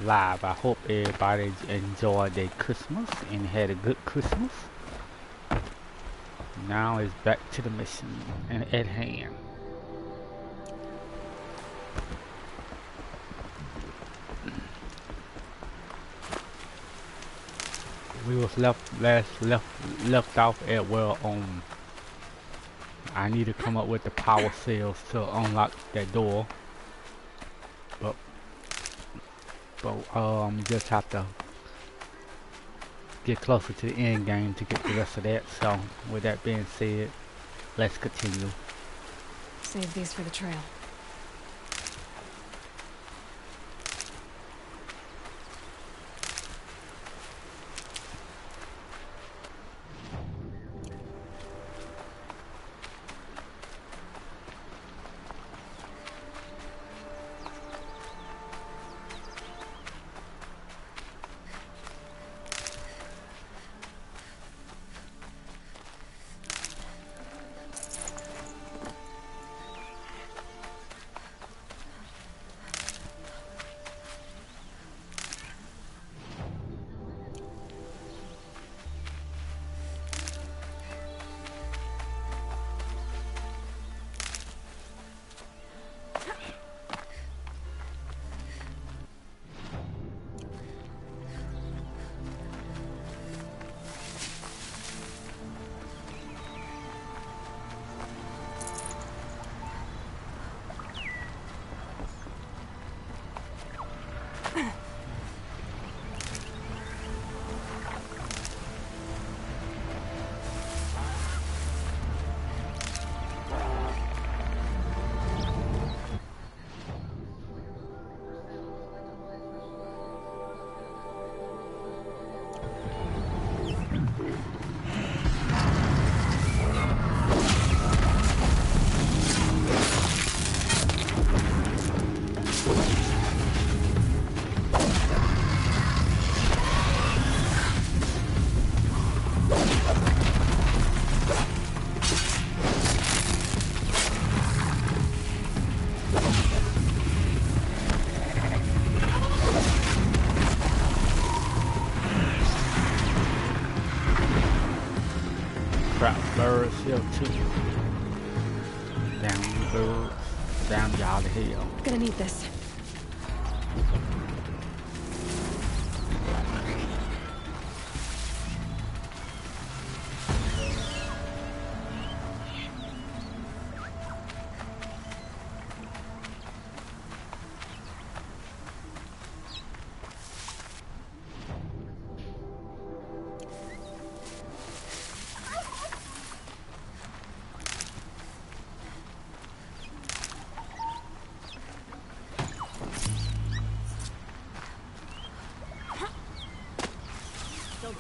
live. I hope everybody enjoyed their Christmas and had a good Christmas. Now it's back to the mission at hand. We was left off at well I need to come up with the power cells to unlock that door. But just have to get closer to the end game to get the rest of that. So with that being said, let's continue. Save these for the trail. Birds here too. Down the birds. Down y'all the hill. Gonna need this.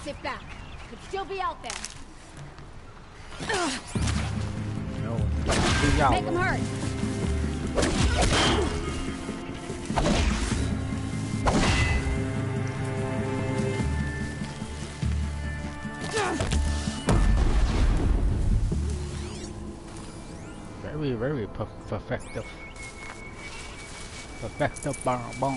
Sit back. Could still be out there. No. Make them hurt. Very effective. Effective bomb.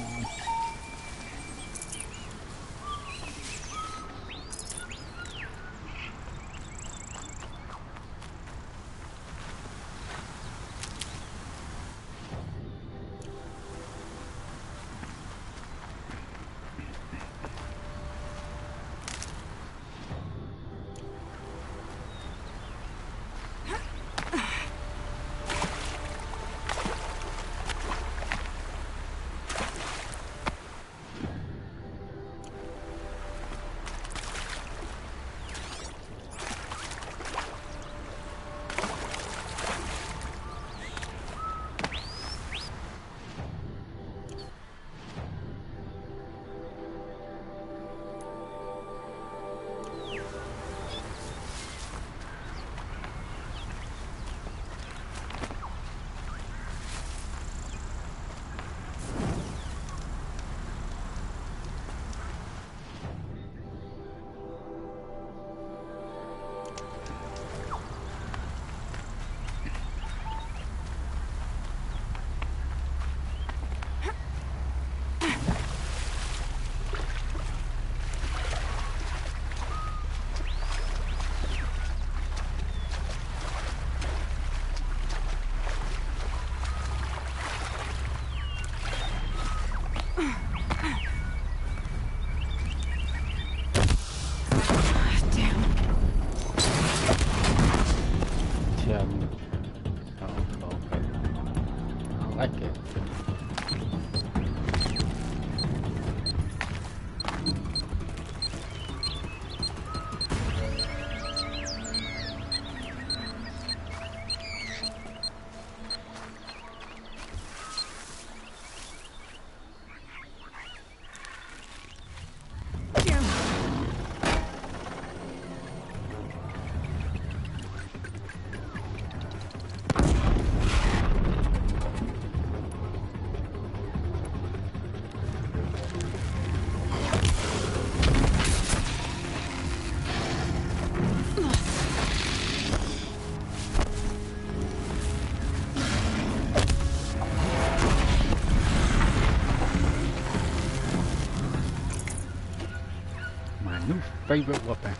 New favorite weapon.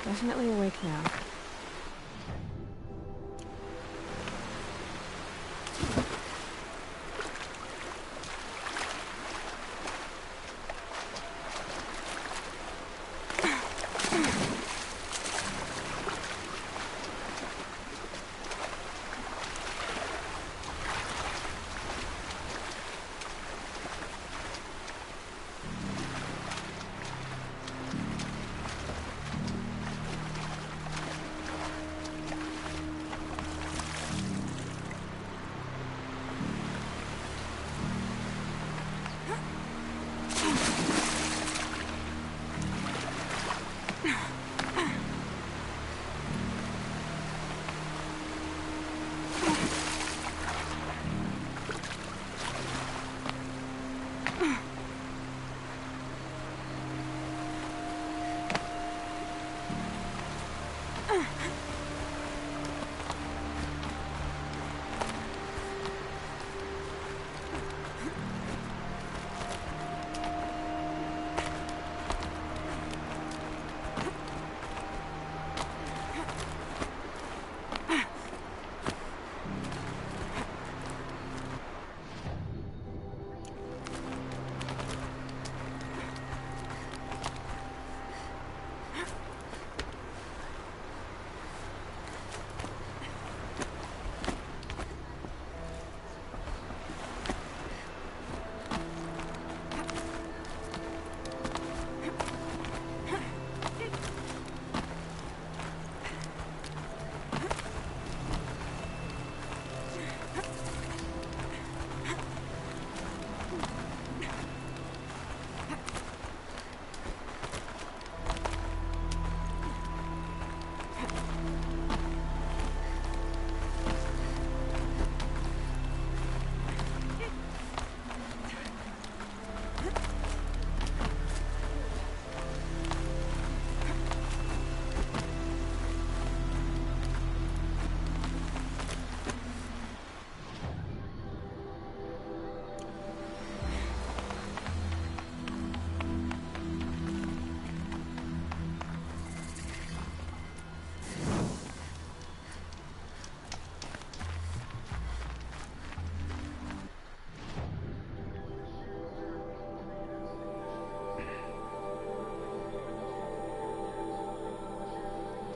Definitely awake now.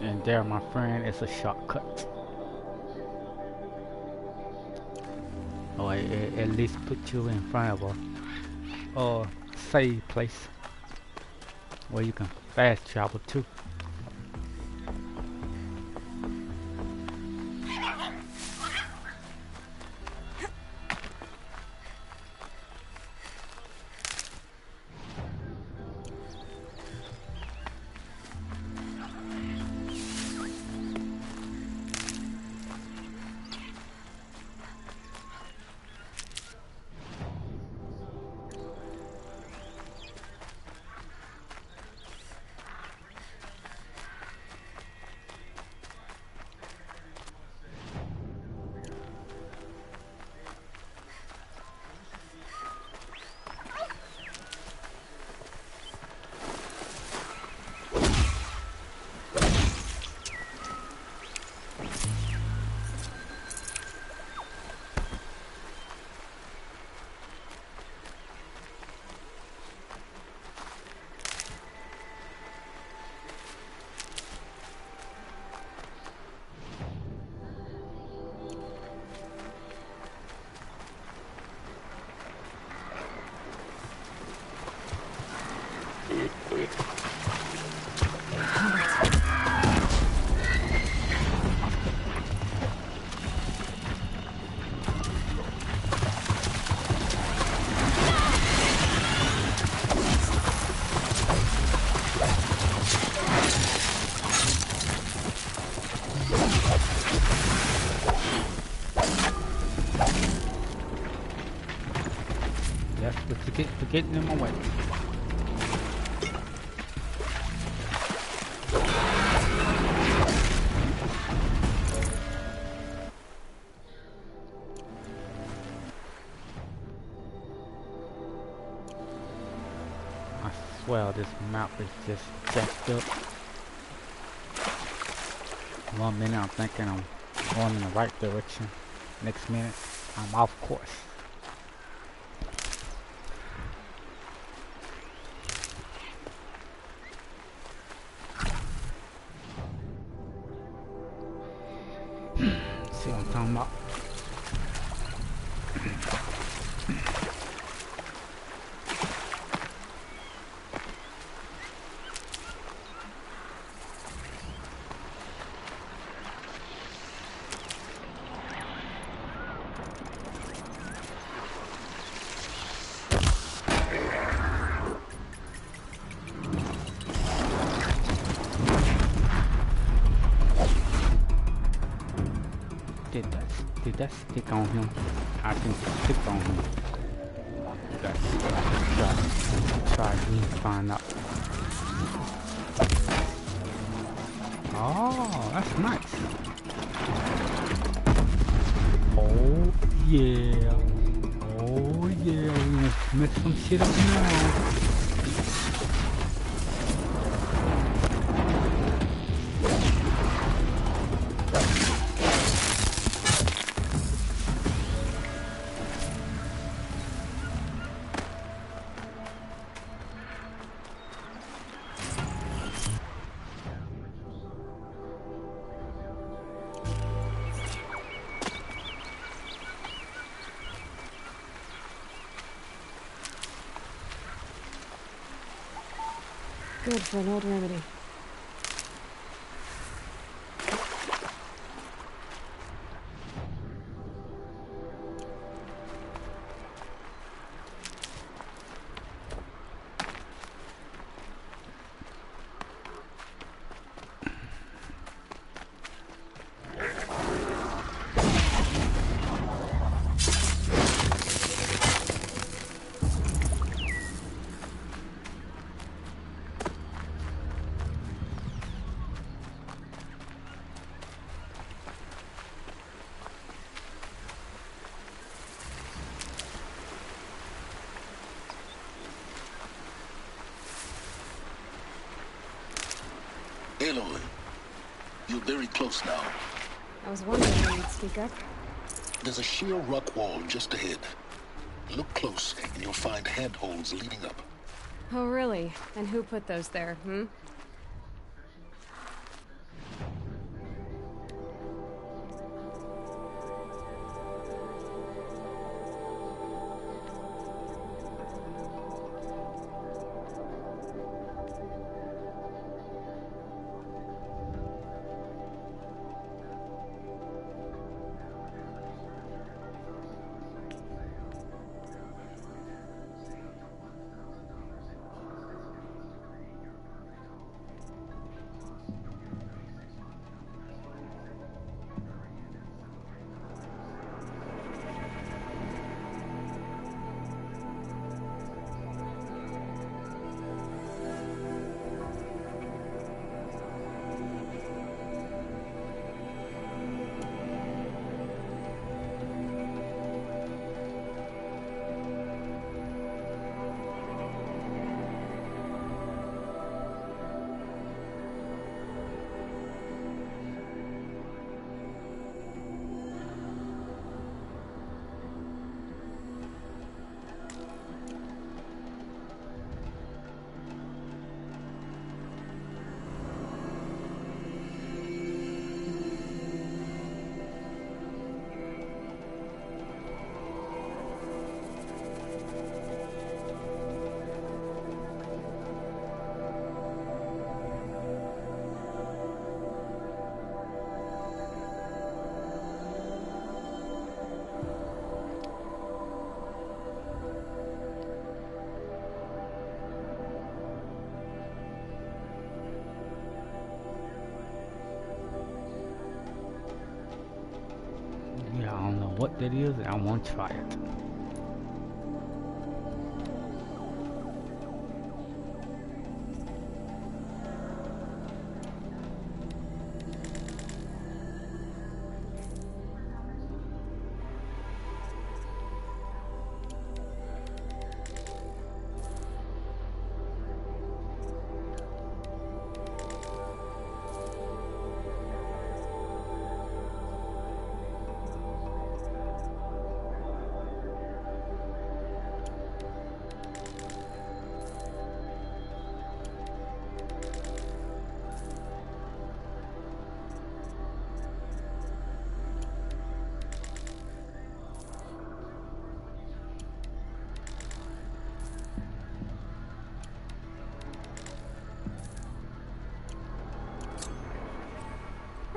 And there, my friend, is a shortcut. Or at least put you in front of a save place where you can fast travel to. That's what you get for getting in my way. I swear this map is just jacked up. 1 minute I'm thinking I'm going in the right direction. Next minute I'm off course. See what I'm talking about? Did that stick on him? I think it stick on him. Let's try and find out. Oh, that's nice. Oh yeah. Oh yeah, we gonna mess some shit up now. Good for an old remedy. Aloy, you're very close now. I was wondering when you'd speak up. There's a sheer rock wall just ahead. Look close, and you'll find handholds leading up. Oh, really? And who put those there, hmm? Yeah, I don't know what that is, and I want to try it.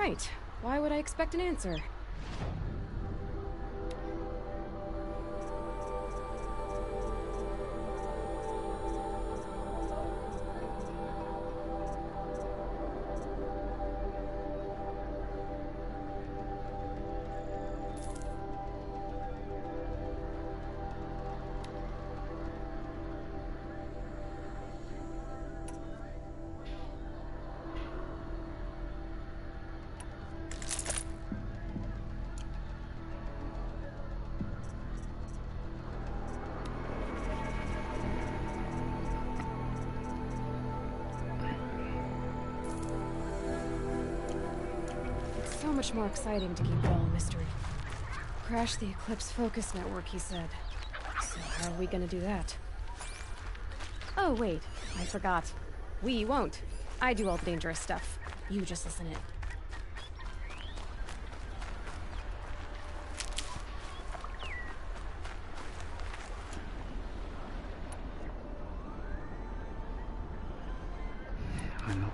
Right. Why would I expect an answer? So much more exciting to keep it all a mystery. Crash the Eclipse focus network, he said. So how are we gonna do that? Oh, wait. I forgot. We won't. I do all the dangerous stuff. You just listen in. I know.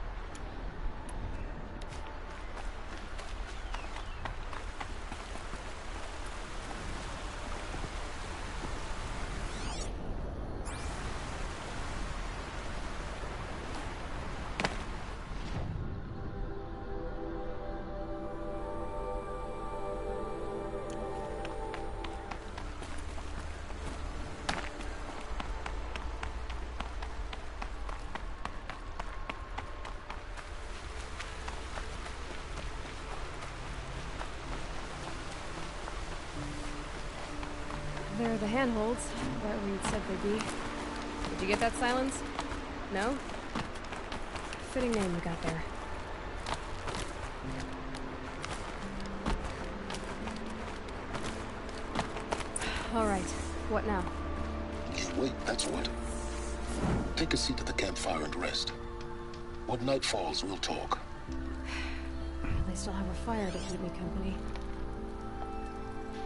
There are the handholds, that Reed said they'd be. Did you get that, Silence? No? Fitting name you got there. All right, what now? Just wait, that's what. Take a seat at the campfire and rest. When night falls, we'll talk. At least I'll have a fire to keep me company.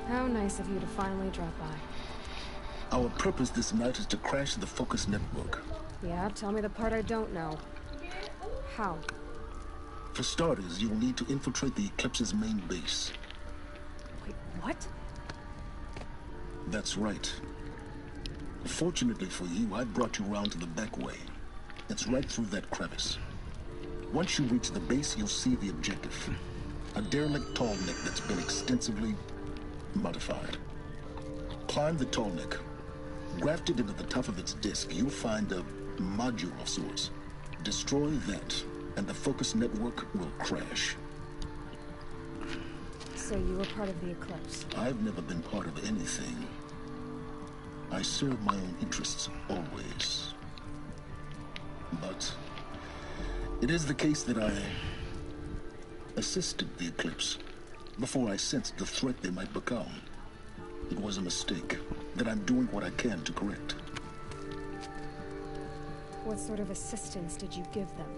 How nice of you to finally drop by. Our purpose this night is to crash the Focus network. Yeah, tell me the part I don't know. How? For starters, you'll need to infiltrate the Eclipse's main base. Wait, what? That's right. Fortunately for you, I brought you round to the back way. It's right through that crevice. Once you reach the base, you'll see the objective. A derelict tall neck that's been extensively modified. Climb the tall neck. Grafted into the top of its disk, you'll find a module of sorts. Destroy that, and the Focus network will crash. So you were part of the Eclipse. I've never been part of anything. I serve my own interests, always. But it is the case that I assisted the Eclipse before I sensed the threat they might become. It was a mistake that I'm doing what I can to correct. What sort of assistance did you give them?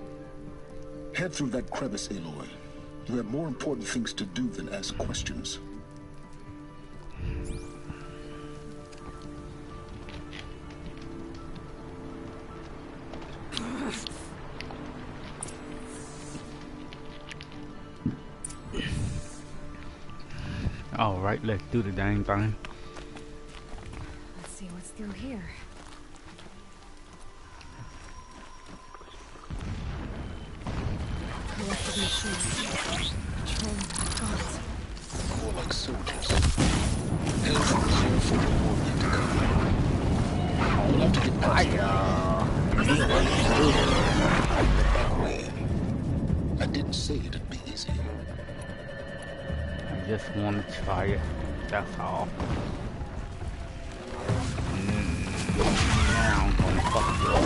Head through that crevice, Aloy. You have more important things to do than ask questions. All right, let's do the dang thing. Let's see what's through here. Collective machines. Patrolling the guards. More like soldiers. Head for reserve for the war yet to come. We'll have to get past the back way. I didn't say it'd be easy. I just want to try it. That's all. Now I'm gonna fuck you up.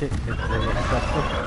shit is really excessive.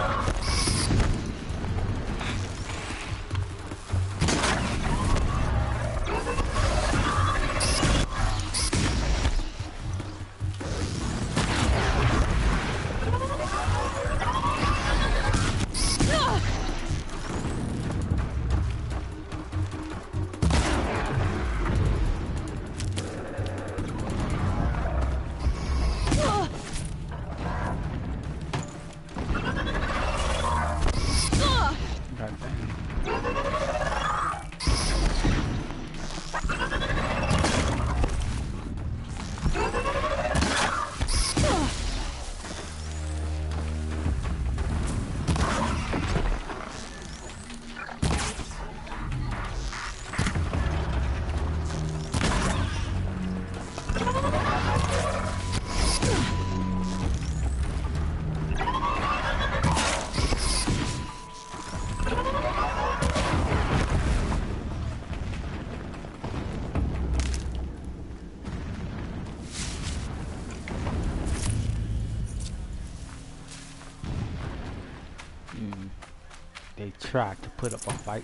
They tried to put up a fight.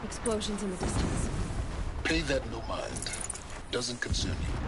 Explosions in the distance. Pay that no mind. Doesn't concern you.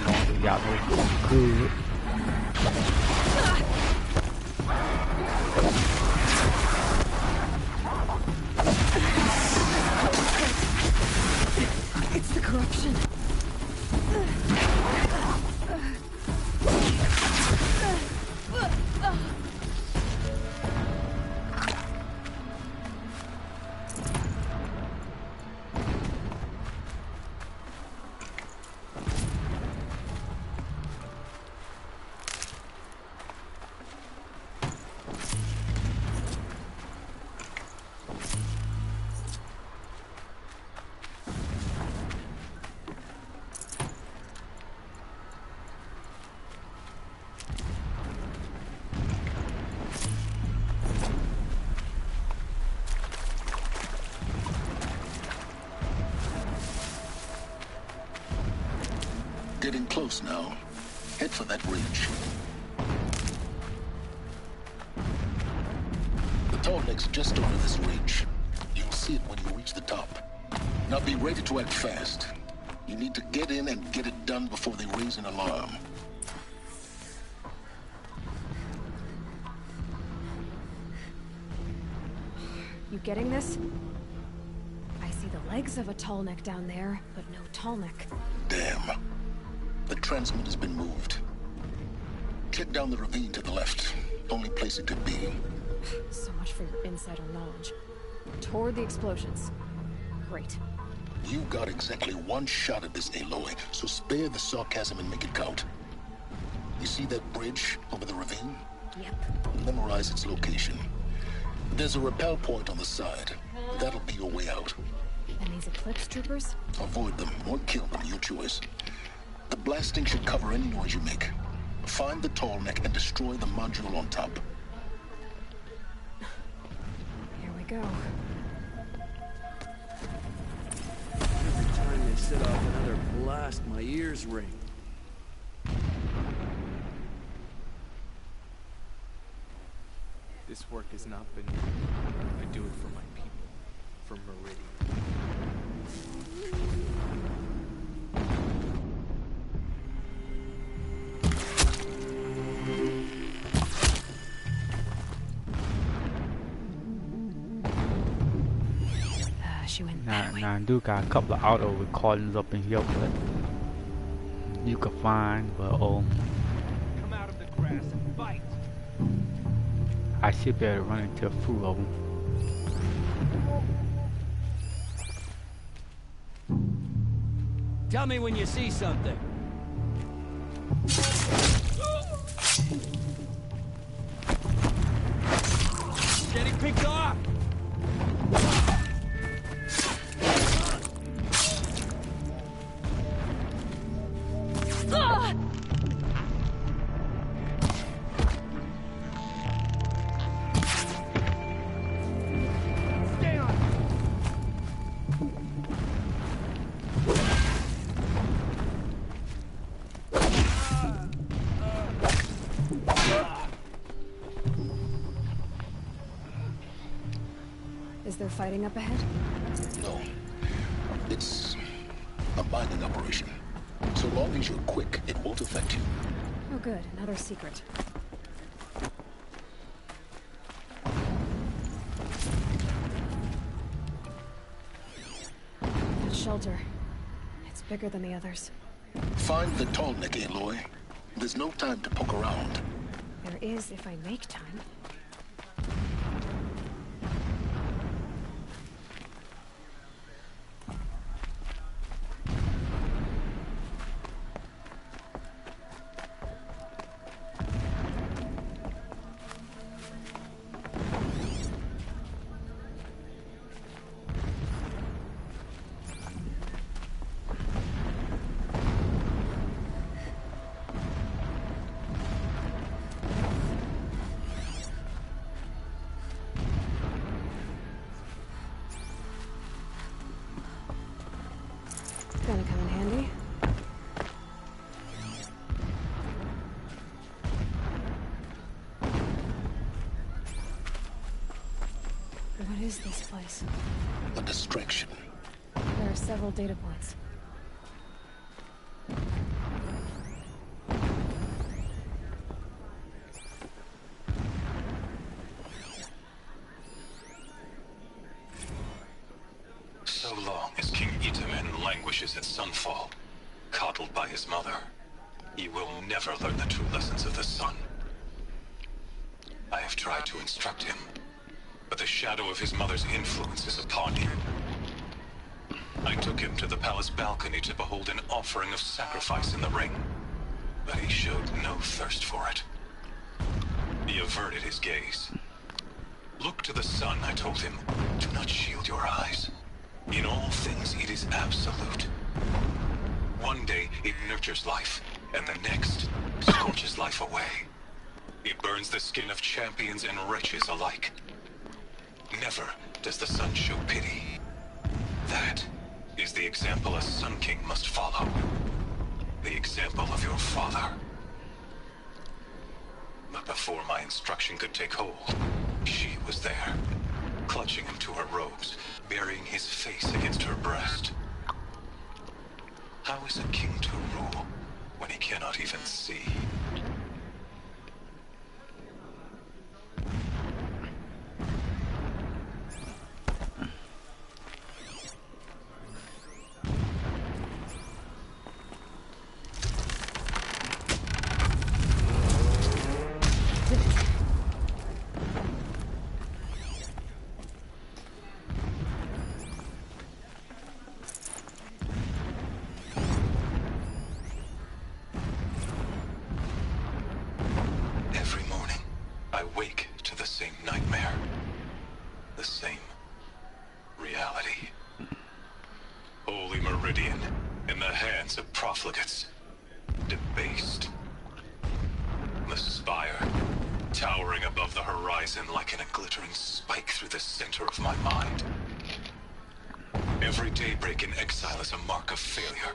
going to y'all know good. It's the corruption. Getting close now. Head for that ridge. The tall neck's just over this ridge. You'll see it when you reach the top. Now be ready to act fast. You need to get in and get it done before they raise an alarm. You getting this? I see the legs of a tall neck down there, but no tall neck. Damn. The transmitter has been moved. Check down the ravine to the left. Only place it could be. So much for your insider knowledge. Toward the explosions. Great. You got exactly one shot at this, Aloy, so spare the sarcasm and make it count. You see that bridge over the ravine? Yep. Memorize its location. There's a rappel point on the side. That'll be your way out. And these Eclipse troopers? Avoid them or kill them, your choice. The blasting should cover any noise you make. Find the tall neck and destroy the module on top. Here we go. Every time they set off another blast, my ears ring. This work has not been easy. I do it for my people, for Meridian. She went Now, that way. now I do got a couple of auto recordings up in here, but you can find, but Come out of the grass and fight. I should be able to run into a few of them. Tell me when you see something. Getting picked off! Is there fighting up ahead? No. It's a mining operation. So long as you're quick, it won't affect you. Oh good, another secret. That shelter. It's bigger than the others. Find the tall neck, Aloy. There's no time to poke around. There is if I make time. Gonna come in handy. What is this place? A distraction. There are several data points. ashes at sunfall, coddled by his mother. He will never learn the true lessons of the sun. I have tried to instruct him, but the shadow of his mother's influence is upon him. I took him to the palace balcony to behold an offering of sacrifice in the ring, but he showed no thirst for it. He averted his gaze. Look to the sun, I told him. Do not shield your eyes. In all things, it is absolute. One day, it nurtures life, and the next, scorches life away. It burns the skin of champions and wretches alike. Never does the sun show pity. That is the example a Sun King must follow. The example of your father. But before my instruction could take hold, she was there, clutching him to her robes, burying his face against her breast. How is a king to rule when he cannot even see? Debased. The spire, towering above the horizon like a glittering spike through the center of my mind. Every daybreak in exile is a mark of failure,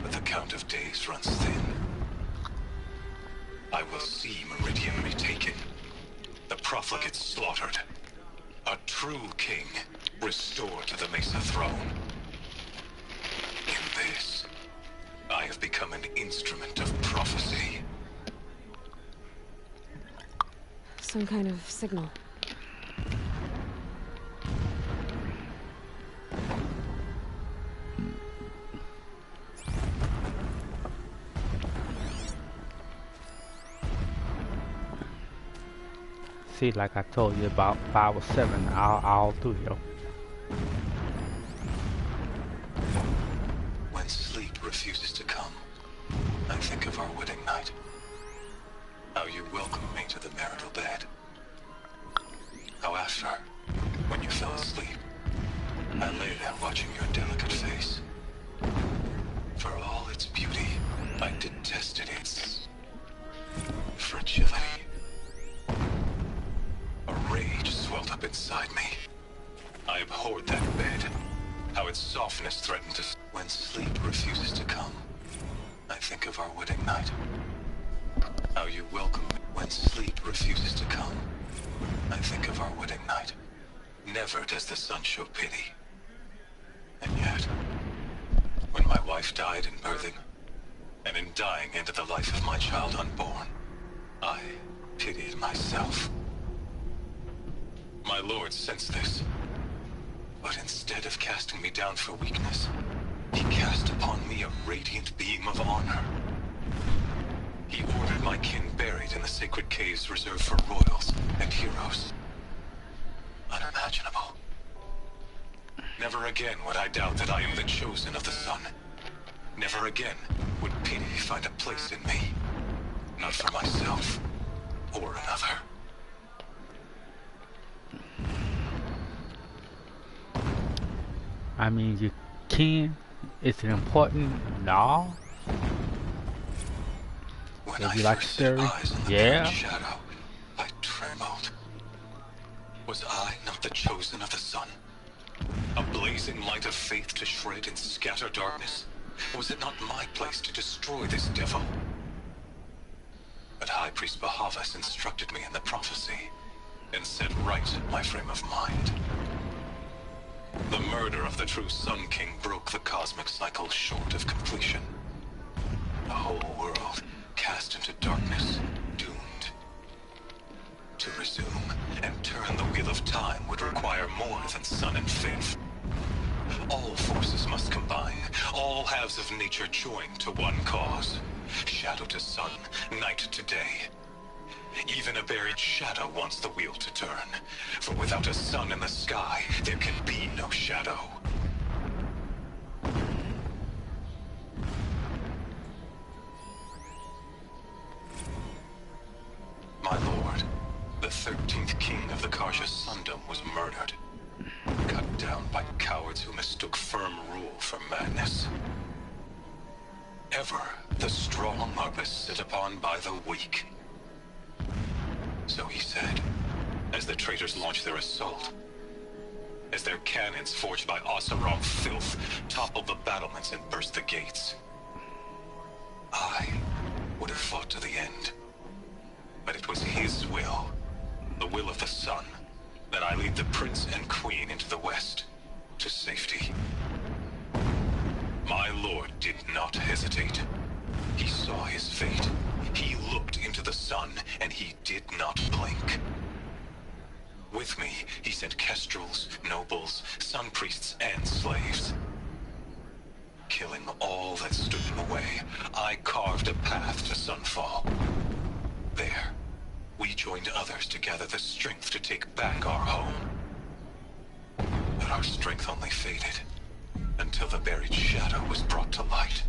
but the count of days runs thin. I will see Meridian retaken, the profligates slaughtered, a true king restored to the Mesa throne. In this, I have become an instrument of prophecy. Some kind of signal. See, like I told you about 5 or 7, I'll do yo. When sleep refuses to come, I think of our wedding night. How you welcomed me to the marital bed. How after, when you fell asleep, I lay there watching your delicate face. For all its beauty, I detested its fragility. A rage swelled up inside me. I abhorred that bed. How its softness threatened to... When sleep refuses to come, I think of our wedding night. How you welcome me. When sleep refuses to come, I think of our wedding night. Never does the sun show pity. And yet, when my wife died in birthing, and in dying into the life of my child unborn, I pitied myself. My lord sensed this, but instead of casting me down for weakness, he cast upon me a radiant beam of honor. He ordered my kin buried in the sacred caves reserved for royals and heroes. Unimaginable. Never again would I doubt that I am the chosen of the sun. Never again would pity find a place in me. Not for myself or another. I mean, you can. Is it important? No. When Would I you like first story? set eyes on the Yeah. dark shadow, I trembled. Was I not the chosen of the sun? A blazing light of faith to shred and scatter darkness? Was it not my place to destroy this devil? But High Priest Bahavas instructed me in the prophecy, and set right my frame of mind. The murder of the true Sun King broke the cosmic cycle short of completion. The whole world cast into darkness, doomed. To resume and turn the wheel of time would require more than sun and faith. All forces must combine all halves of nature joined to one cause. Shadow to sun, night to day. Even a buried shadow wants the wheel to turn. For without a sun in the sky, there can be no shadow. My lord, the 13th king of the Karja Sundom was murdered. Cut down by cowards who mistook firm rule for madness. Ever the strong are beset upon by the weak. So he said, as the traitors launched their assault. As their cannons, forged by Oseram filth, toppled the battlements and burst the gates. I would have fought to the end. But it was his will, the will of the sun, that I lead the prince and queen into the west, to safety. My lord did not hesitate. He saw his fate. He looked into the sun, and he did not blink. With me, he sent kestrels, nobles, sun priests, and slaves. Killing all that stood in the way, I carved a path to sunfall. There, we joined others to gather the strength to take back our home. But our strength only faded, until the buried shadow was brought to light.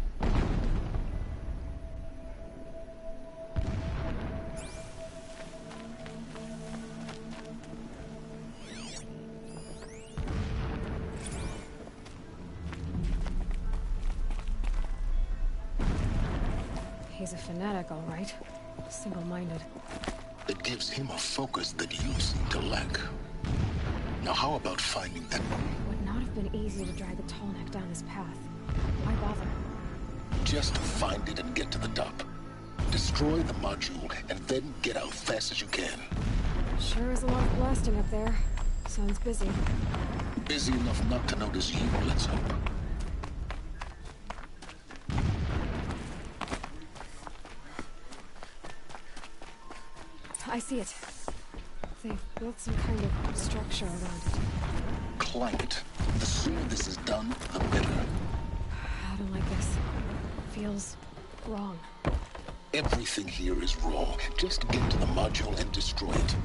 He's a fanatic, all right. Single-minded. It gives him a focus that you seem to lack. Now how about finding that one? Would not have been easy to drag the Tallneck down his path. Why bother? Just find it and get to the top. Destroy the module, and then get out fast as you can. Sure is a lot of blasting up there. Sounds busy. Busy enough not to notice you, let's hope. I see it. They've built some kind of structure around it. Climb it. The sooner this is done, the better. I don't like this. Feels wrong. Everything here is wrong. Just get to the module and destroy it.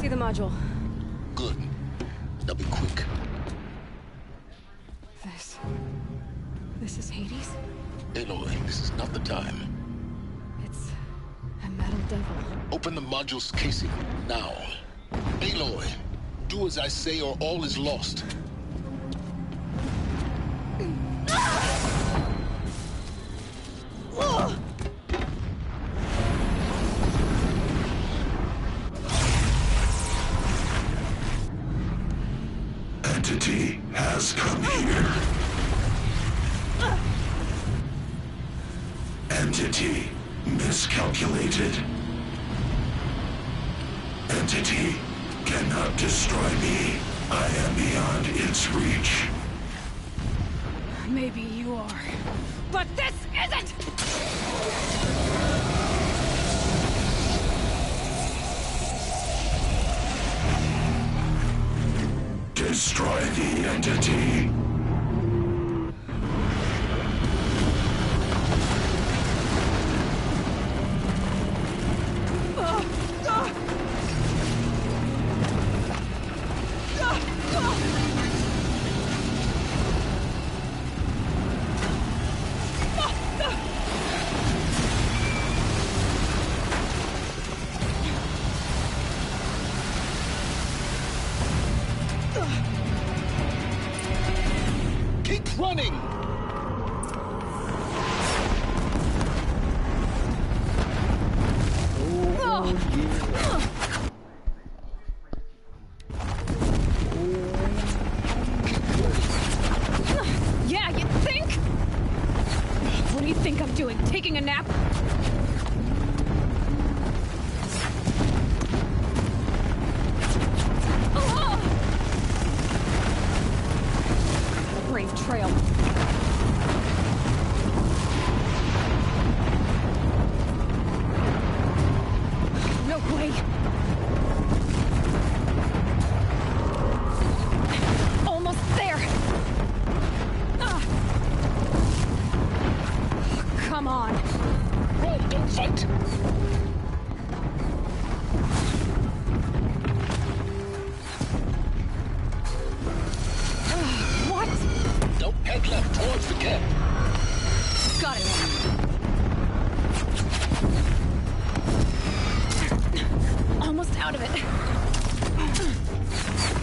The module. Good. Now be quick. This is Hades? Aloy, this is not the time. It's a metal devil. Open the module's casing, now. Aloy, do as I say or all is lost. Entity has come here. Entity miscalculated. Entity cannot destroy me. I am beyond its reach. Maybe you are, but this isn't! Destroy the entity. Keep running!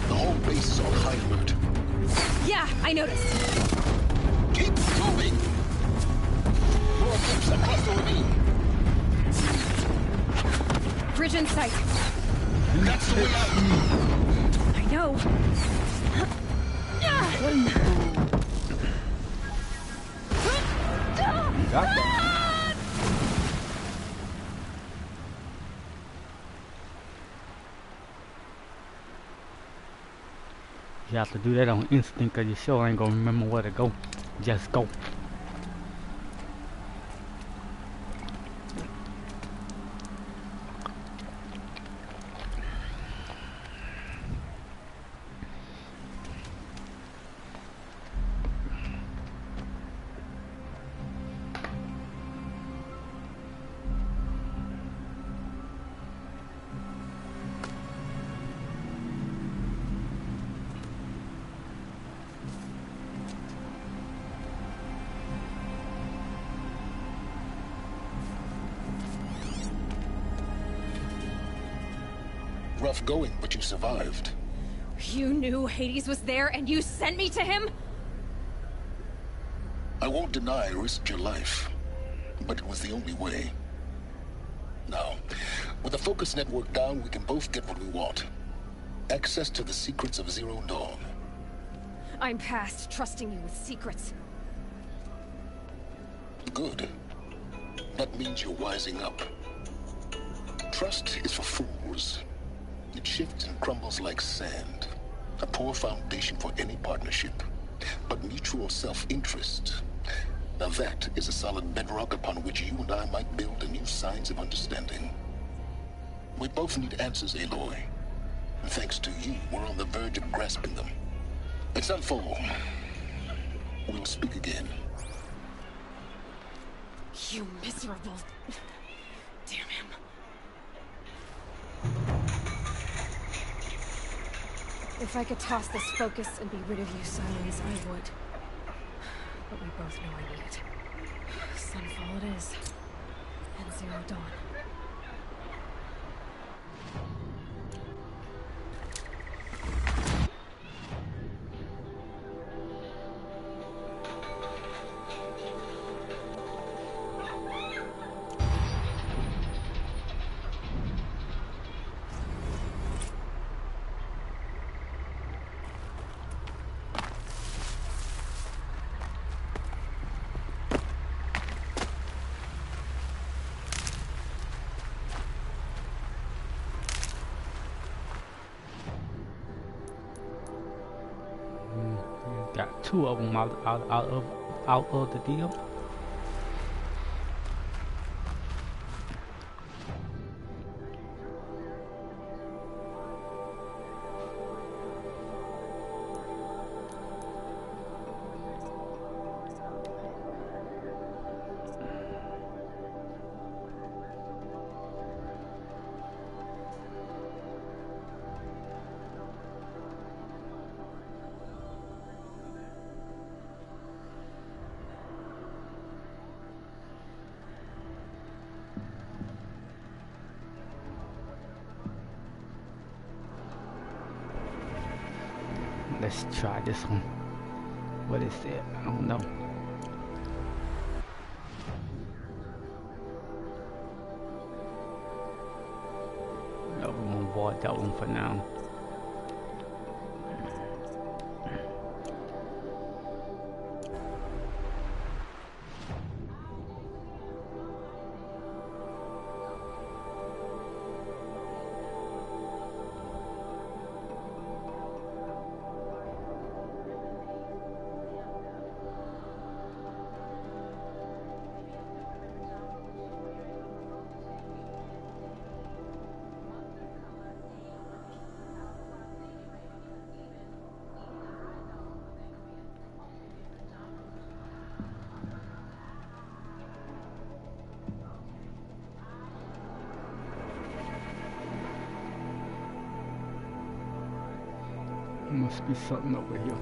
The whole base is on high alert. Yeah, I noticed. Keep moving! More troops across the ravine. Bridge in sight. That's the way out. I know. Got that. You have to do that on instinct because you sure ain't gonna remember where to go. Just go. Rough going, but you survived. You knew Hades was there and you sent me to him? I won't deny I risked your life, but it was the only way. Now, with the focus network down, we can both get what we want. Access to the secrets of Zero Dawn. I'm past trusting you with secrets. Good. That means you're wising up. Trust is for fools. It shifts and crumbles like sand. A poor foundation for any partnership. But mutual self-interest, now that is a solid bedrock upon which you and I might build anew signs of understanding. We both need answers, Aloy. And thanks to you, we're on the verge of grasping them. It's unfold. We'll speak again. You miserable... Damn him. If I could toss this focus and be rid of you, Silence, I would. But we both know I need it. Sunfall it is. And Zero Dawn. Got two of them out of the deal. Let's try this one. What is it? I don't know. No, we're gonna avoid that one for now. Must be something over here.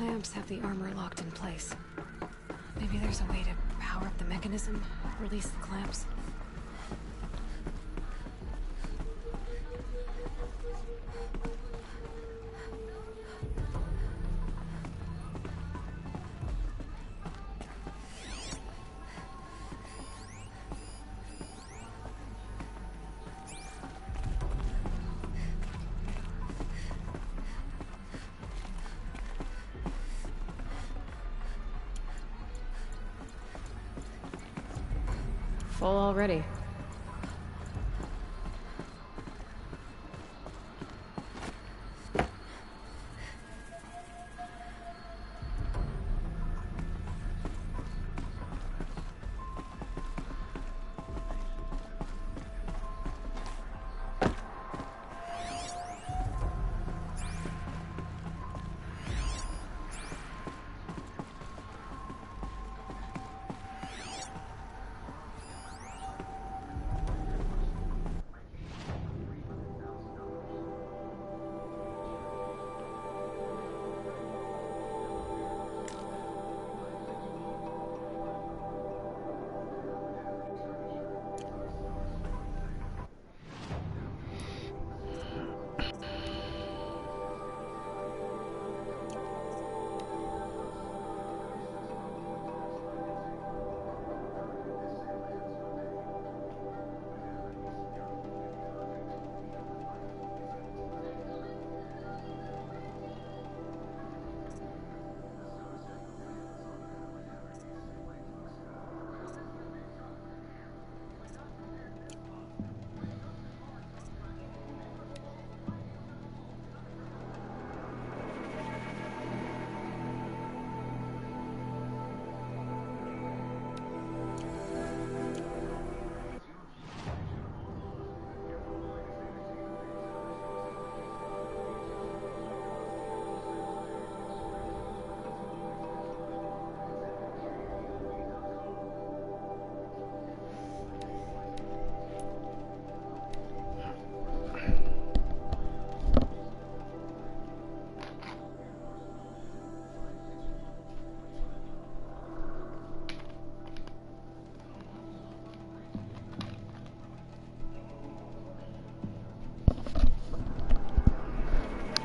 clamps have the armor locked in place. Maybe there's a way to power up the mechanism, release the clamps. Full already.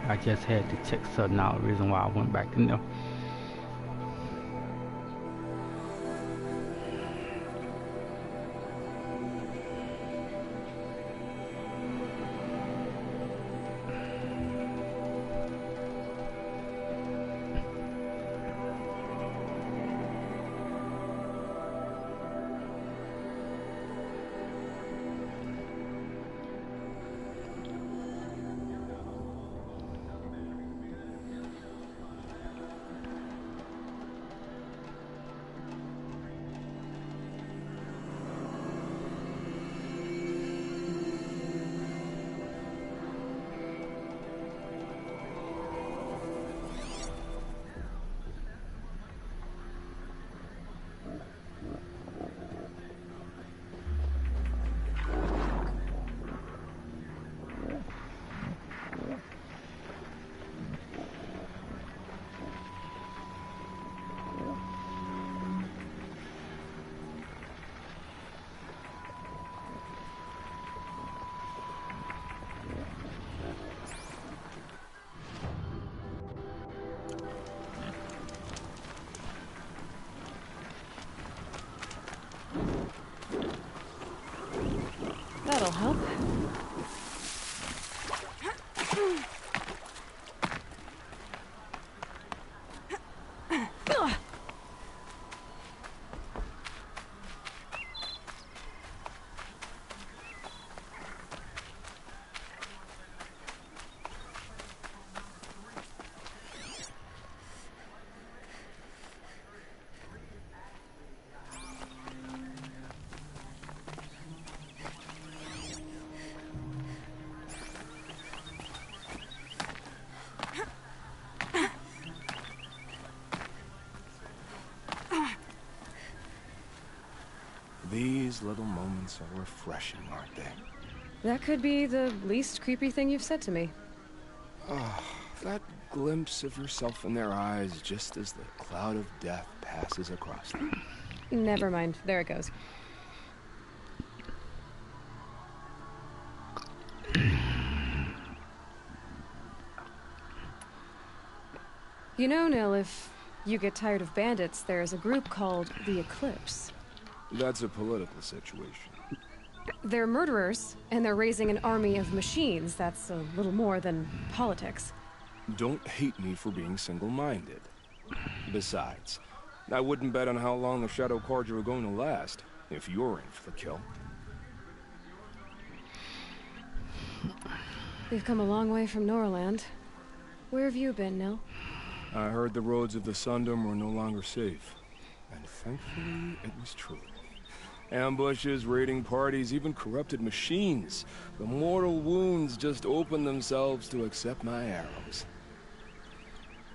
I just had to check something out, the reason why I went back in there. That'll help. These little moments are refreshing, aren't they? That could be the least creepy thing you've said to me. That glimpse of yourself in their eyes just as the cloud of death passes across them. Never mind. There it goes. You know, Nil, if you get tired of bandits, there's a group called the Eclipse. That's a political situation. They're murderers, and they're raising an army of machines. That's a little more than politics. Don't hate me for being single-minded. Besides, I wouldn't bet on how long the Shadow Cards are going to last, if you're in for the kill. We've come a long way from Norland. Where have you been, Nil? I heard the roads of the Sundom were no longer safe. And thankfully, it was true. Ambushes, raiding parties, even corrupted machines. The mortal wounds just opened themselves to accept my arrows.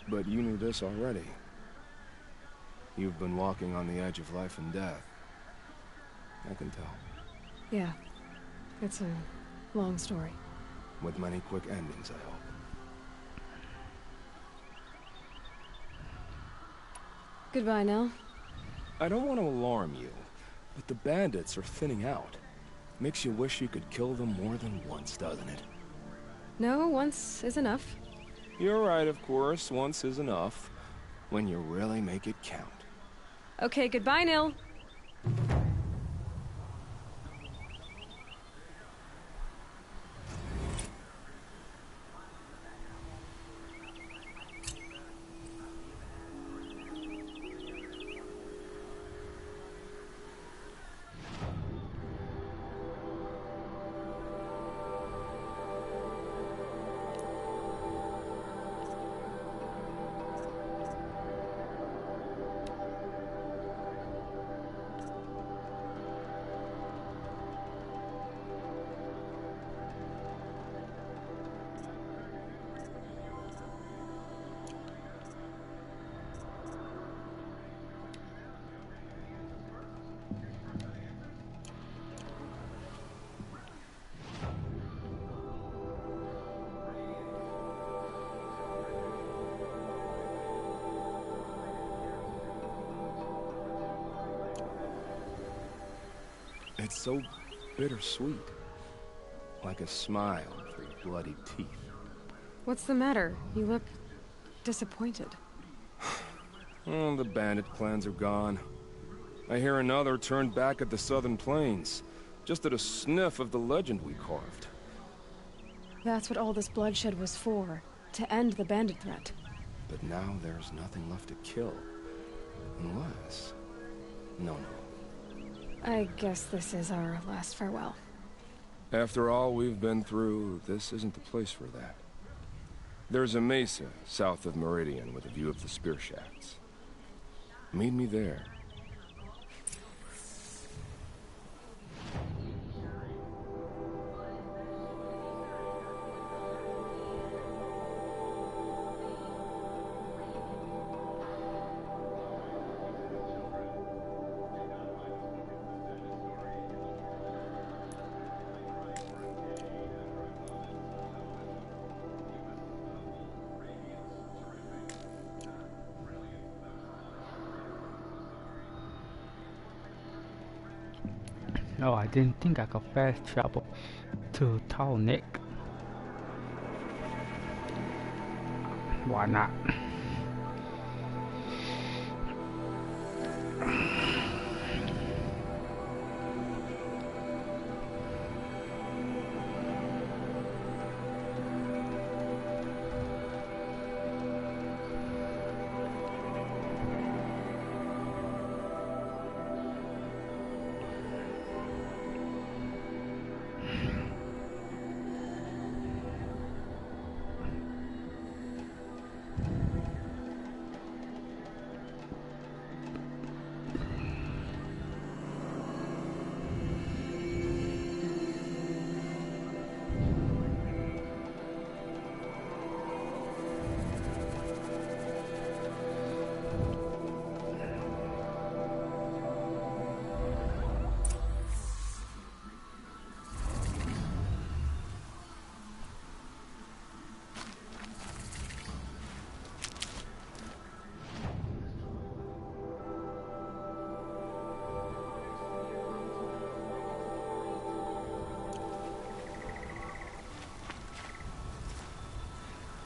But you knew this already. You've been walking on the edge of life and death. I can tell. Yeah. It's a long story. With many quick endings, I hope. Goodbye, Nil. I don't want to alarm you, but the bandits are thinning out. Makes you wish you could kill them more than once, doesn't it? No, once is enough. You're right, of course. Once is enough. When you really make it count. Okay, goodbye, Nil. It's so bittersweet. Like a smile through bloody teeth. What's the matter? You look disappointed. Oh, the bandit clans are gone. I hear another turned back at the southern plains, just at a sniff of the legend we carved. That's what all this bloodshed was for, to end the bandit threat. But now there's nothing left to kill. Unless... No. I guess this is our last farewell. After all we've been through, this isn't the place for that. There's a mesa south of Meridian with a view of the spear shafts. Meet me there. Oh, I didn't think I could fast travel to Tall Neck. Why not?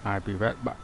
I'll be right back.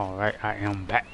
Alright, I am back.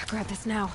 Grab this now.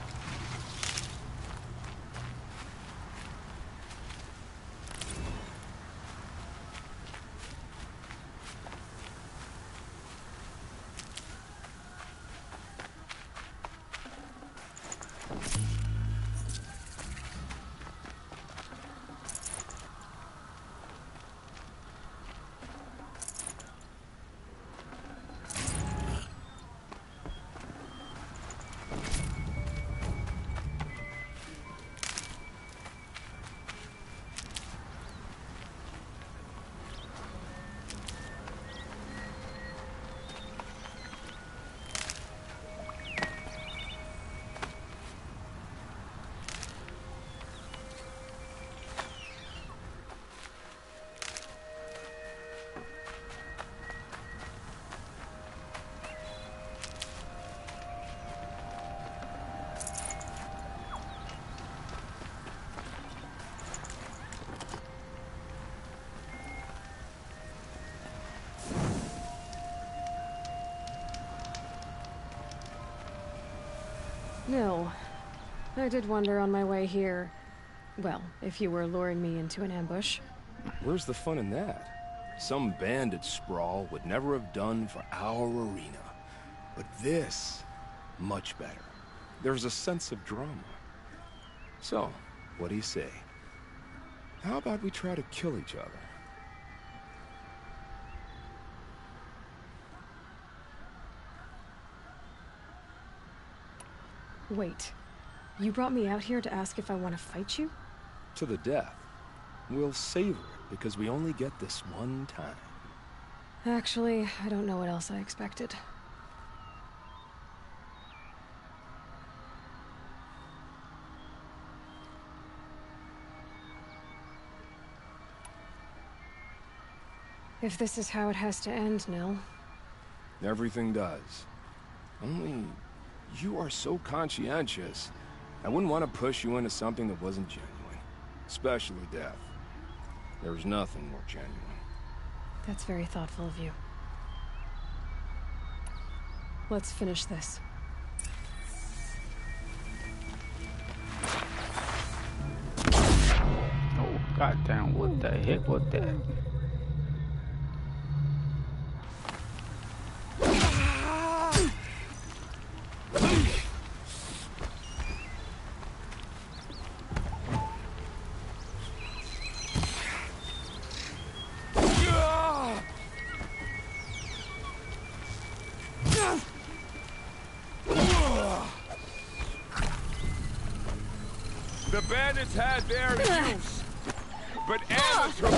No. I did wonder on my way here. Well, if you were luring me into an ambush. Where's the fun in that? Some bandit sprawl would never have done for our arena. But this, much better. There's a sense of drama. So, what do you say? How about we try to kill each other? Wait. You brought me out here to ask if I want to fight you? To the death. We'll savor it because we only get this one time. Actually, I don't know what else I expected. If this is how it has to end, Nil. Everything does. Only, you are so conscientious. I wouldn't want to push you into something that wasn't genuine. Especially death. There's nothing more genuine. That's very thoughtful of you. Let's finish this. Oh, goddamn, what the heck was that? bandits had their use, but amateur...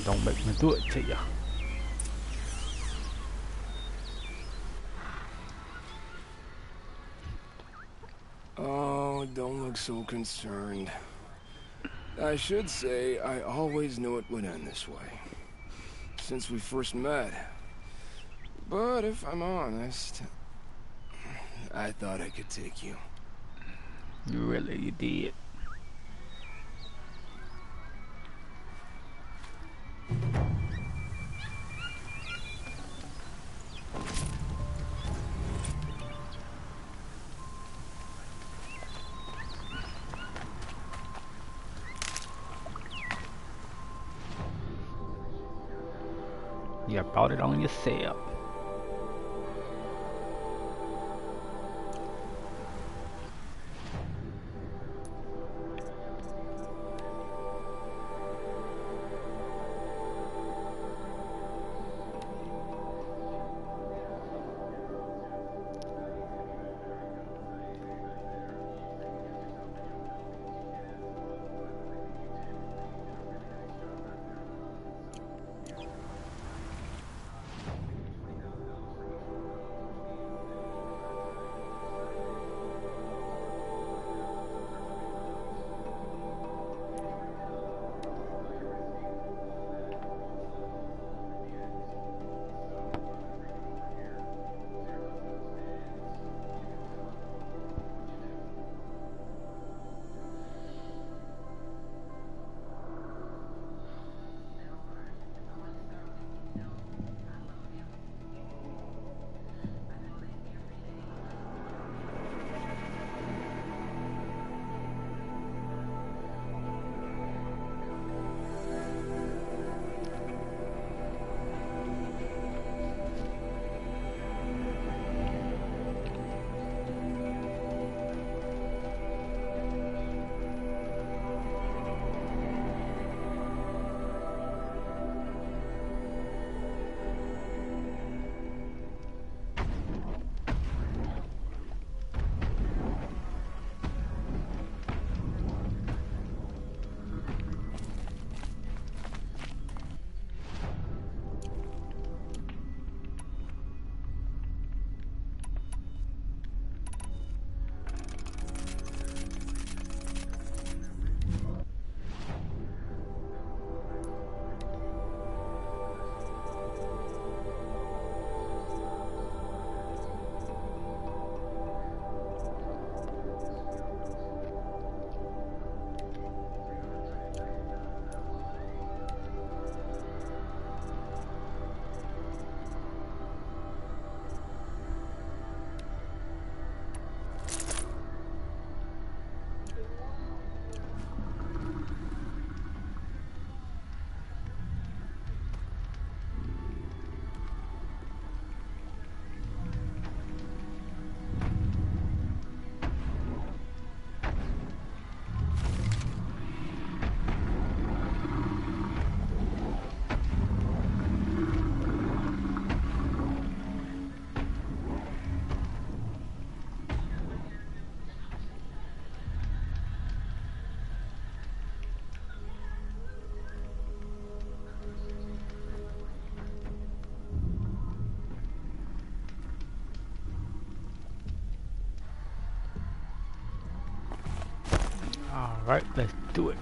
Don't make me do it to you. Oh, don't look so concerned. I should say, I always knew it would end this way. Since we first met. But if I'm honest, I thought I could take you. You did. You brought it on yourself. Alright, let's do it.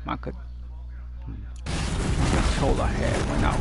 My controller head went out.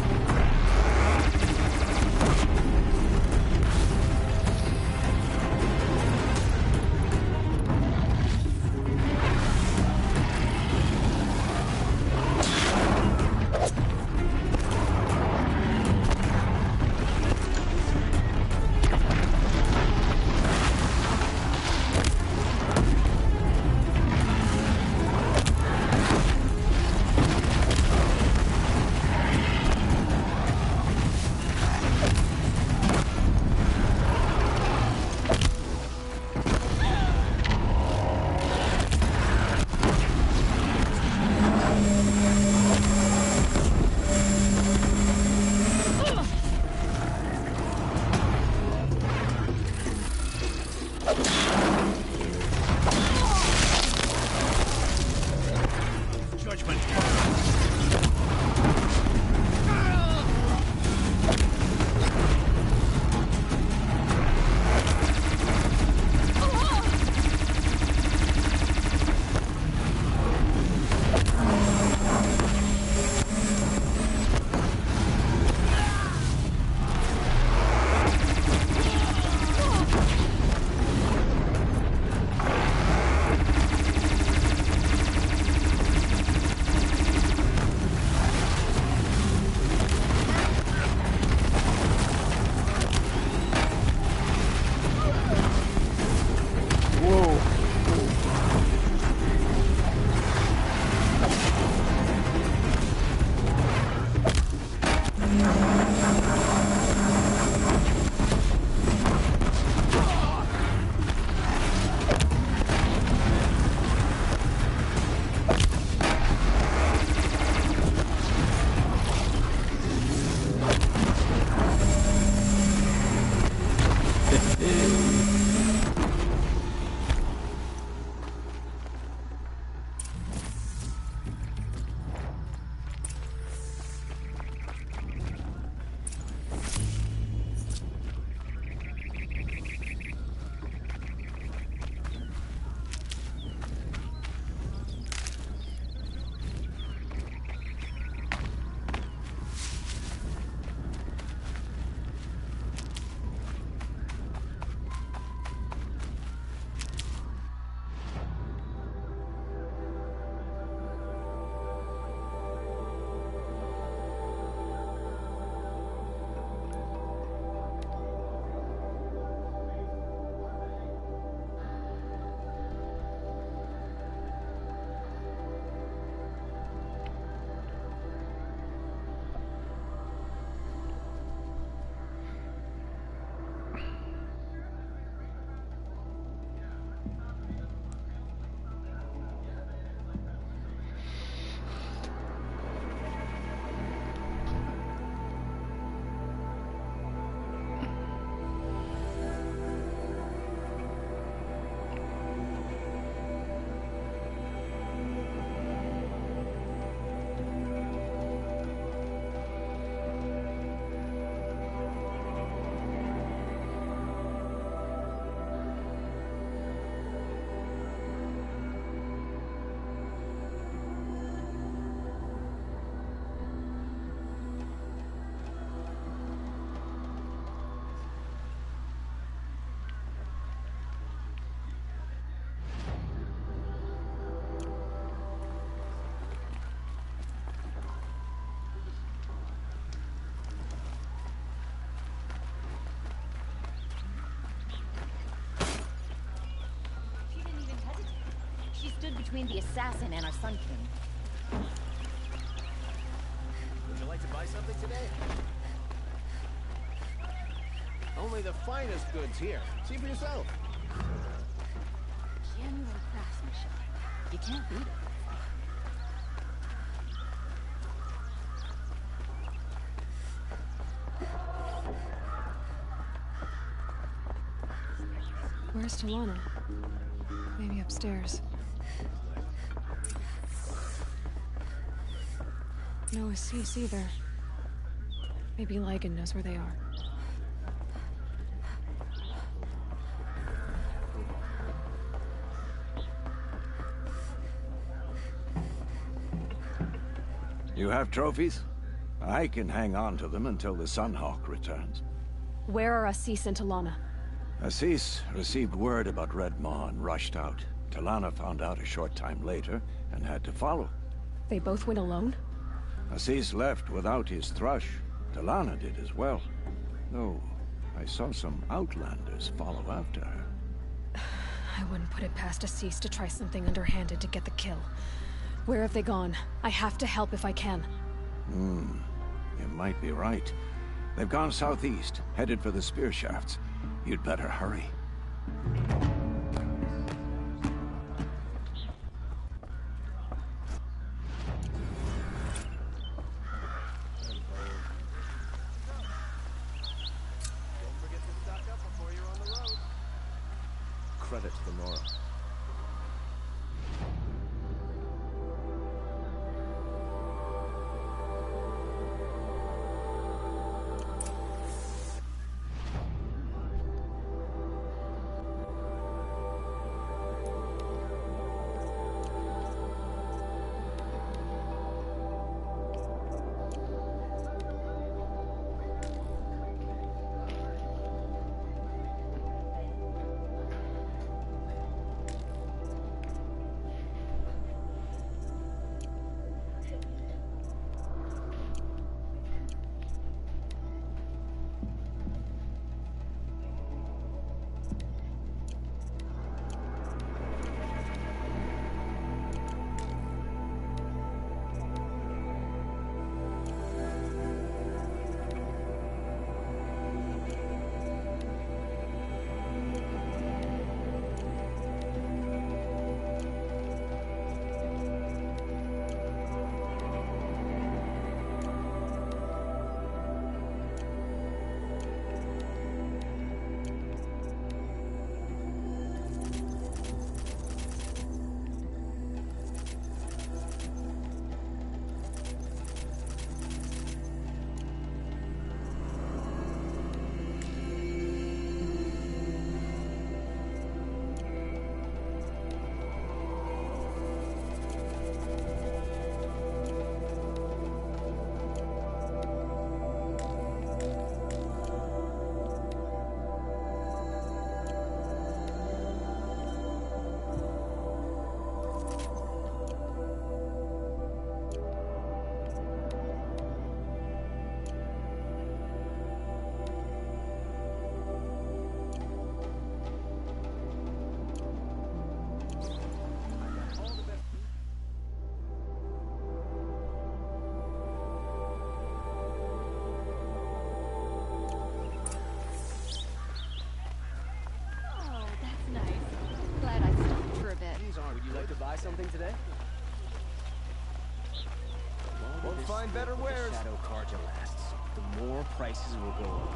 Between the assassin and our Sun King. Would you like to buy something today? Only the finest goods here. See for yourself. Genuine craftsmanship. You can't beat it. Where's Talana? Maybe upstairs. No Assis either. Maybe Ligon knows where they are. You have trophies? I can hang on to them until the Sunhawk returns. Where are Assis and Talana? Assis received word about Red Maw and rushed out. Talana found out a short time later and had to follow. They both went alone? Assis left without his thrush. Talana did as well. Though, I saw some outlanders follow after her. I wouldn't put it past Assis to try something underhanded to get the kill. Where have they gone? I have to help if I can. You might be right. They've gone southeast, headed for the spear shafts. You'd better hurry. Credit to the Nora. something today? Won't find better wares. Shadow Carja lasts, the more prices will go up.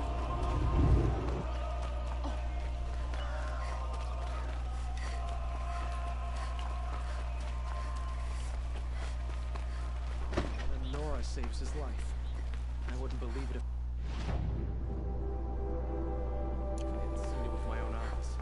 Nora saves his life. I wouldn't believe it if I hadn't seen it with my own eyes.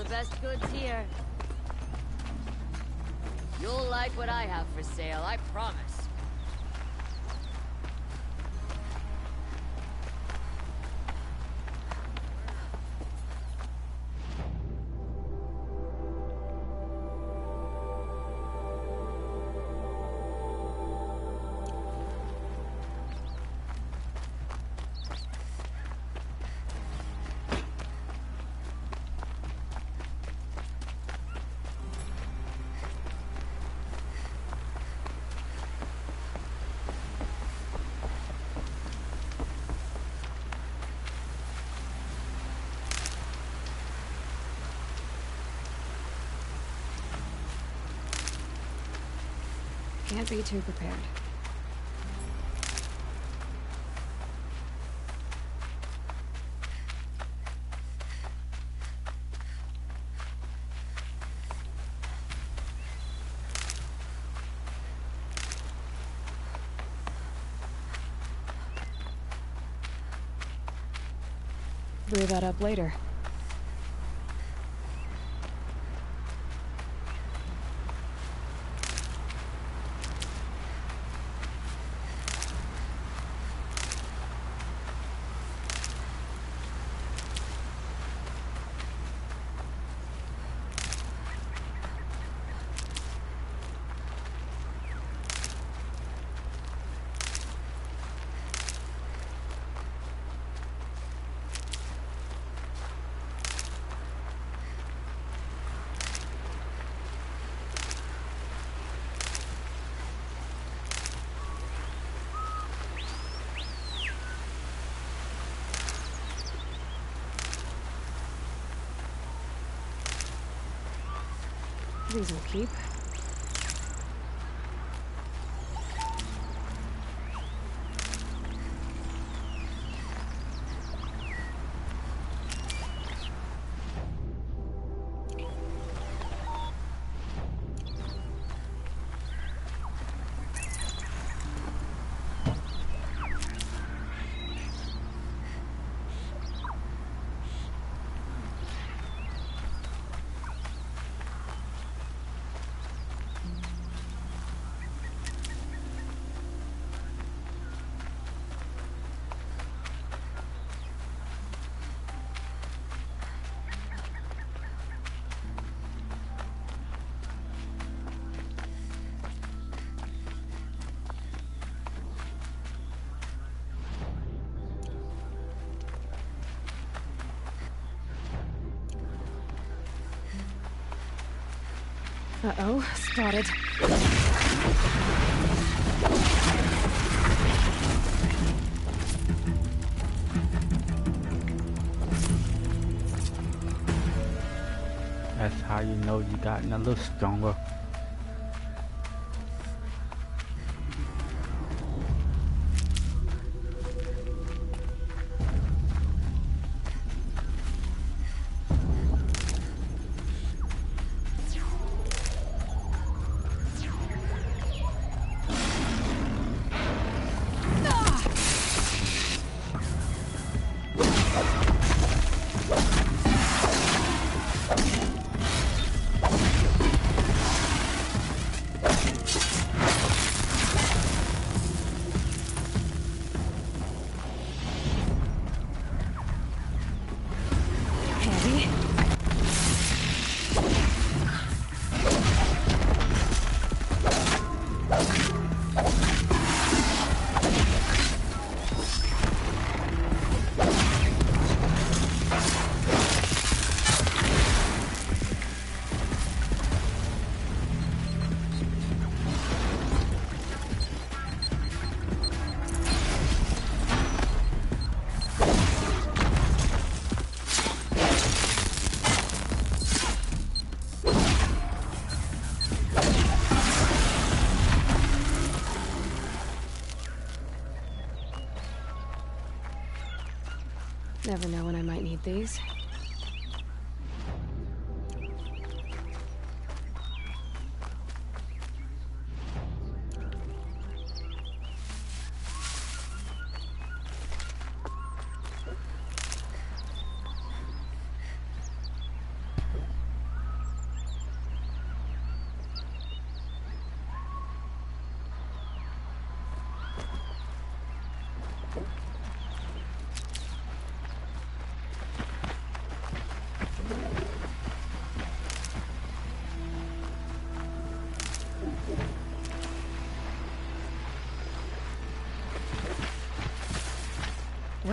best goods here. You'll like what I have for sale, I promise. Can't be too prepared. Brew that up later. These will keep. Uh-oh, spotted. That's how you know you gotten a little stronger. Never know when I might need these.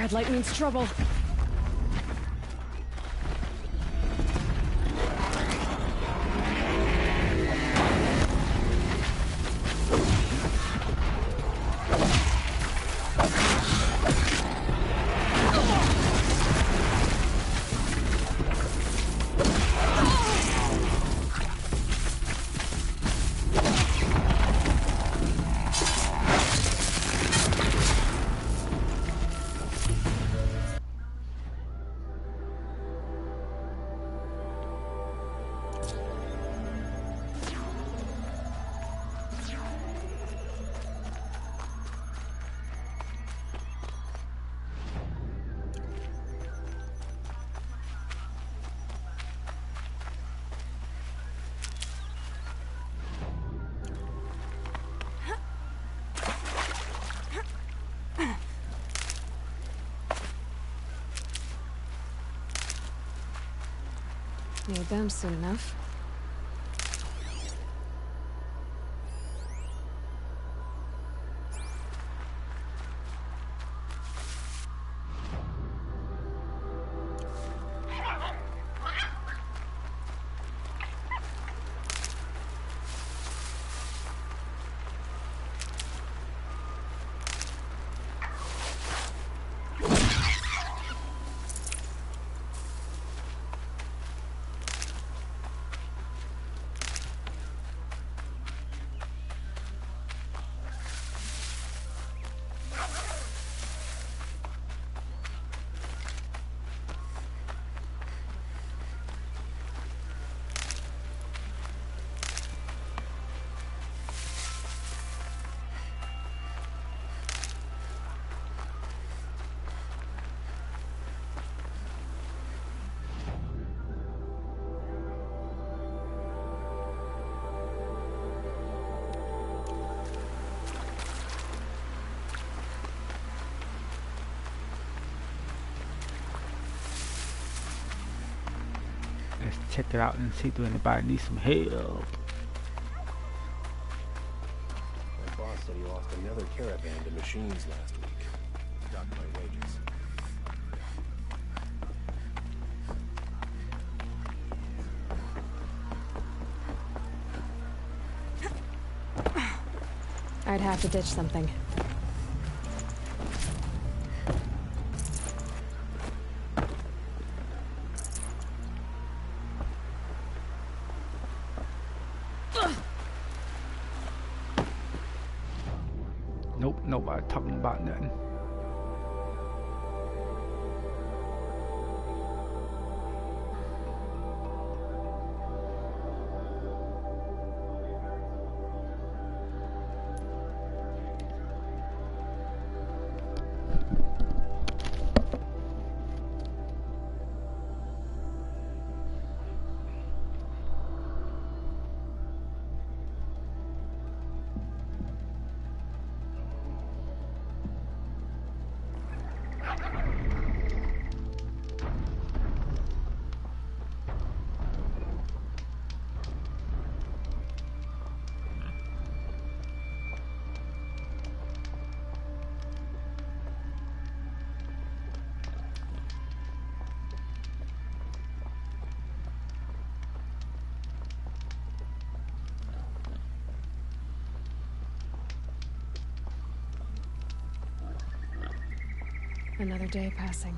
red light means trouble. Need them soon enough. Let's check it out and see if anybody needs some help. My boss said he lost another caravan to machines last week. Got my wages. I'd have to ditch something. Nope, nobody talking about nothing. Another day passing.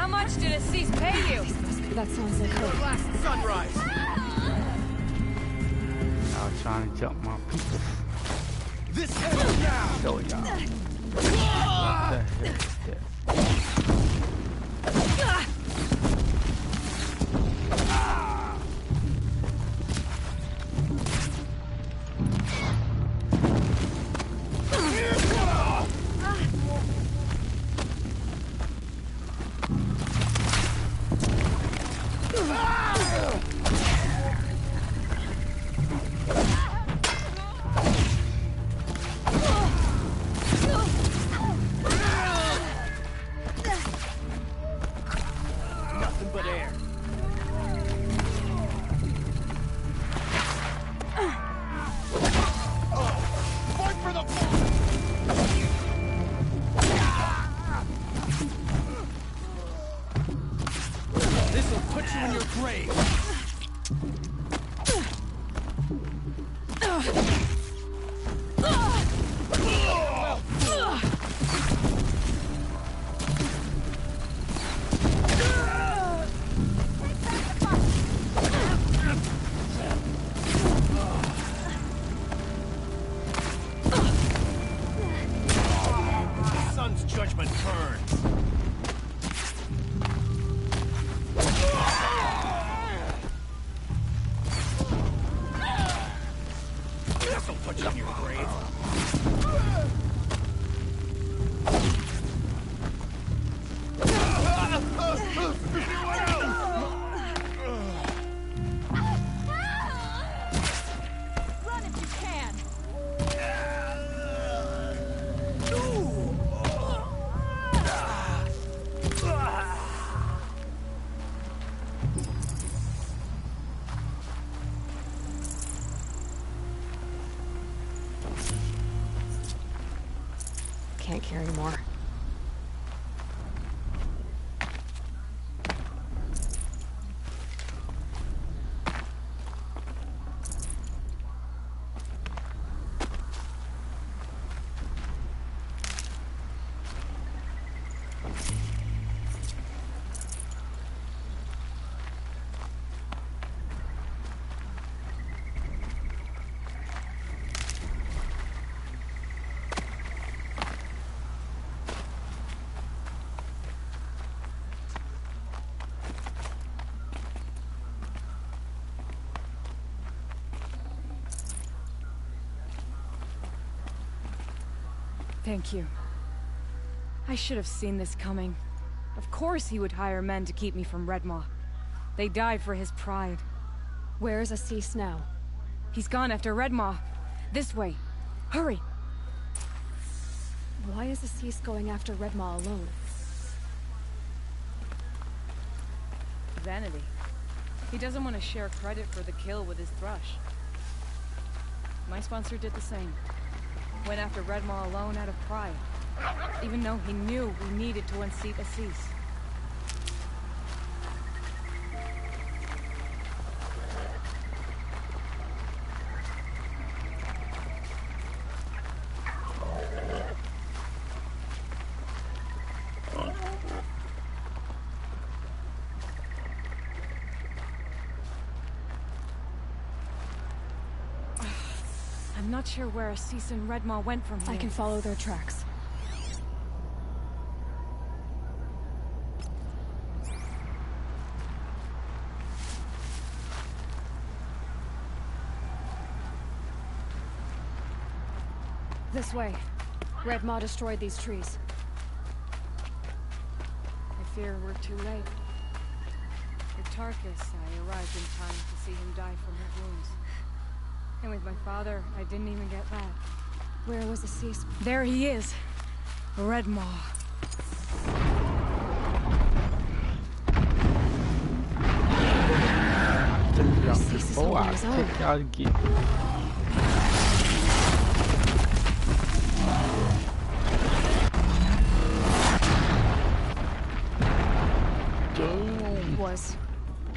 How much did Assis pay you? That sounds like her. Last sunrise. I was trying to jump my people. This ends now. Show y'all. What the hell is this? Nothing but air. Fight for the This'll put you in your grave. The sun's judgment burns. This'll put you in your grave. Run if you can. Can't carry more. Thank you. I should have seen this coming. Of course he would hire men to keep me from Redmaw. They died for his pride. Where's Assis now? He's gone after Redmaw. This way. Hurry! Why is Assis going after Redmaw alone? Vanity. He doesn't want to share credit for the kill with his thrush. My sponsor did the same. Went after Redmaw alone out of pride. Even though he knew we needed to unseat Assis. I'm not sure where Assis and Redmaw went from here. I can follow their tracks. This way. Redmaw destroyed these trees. I fear we're too late. With Tarkus, I arrived in time to see him die from his wounds. And with my father, I didn't even get that. Where was Assis? There he is! Redmaw. Assis is holding his own.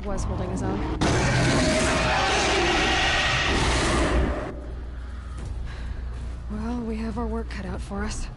Was holding his own. Well, we have our work cut out for us.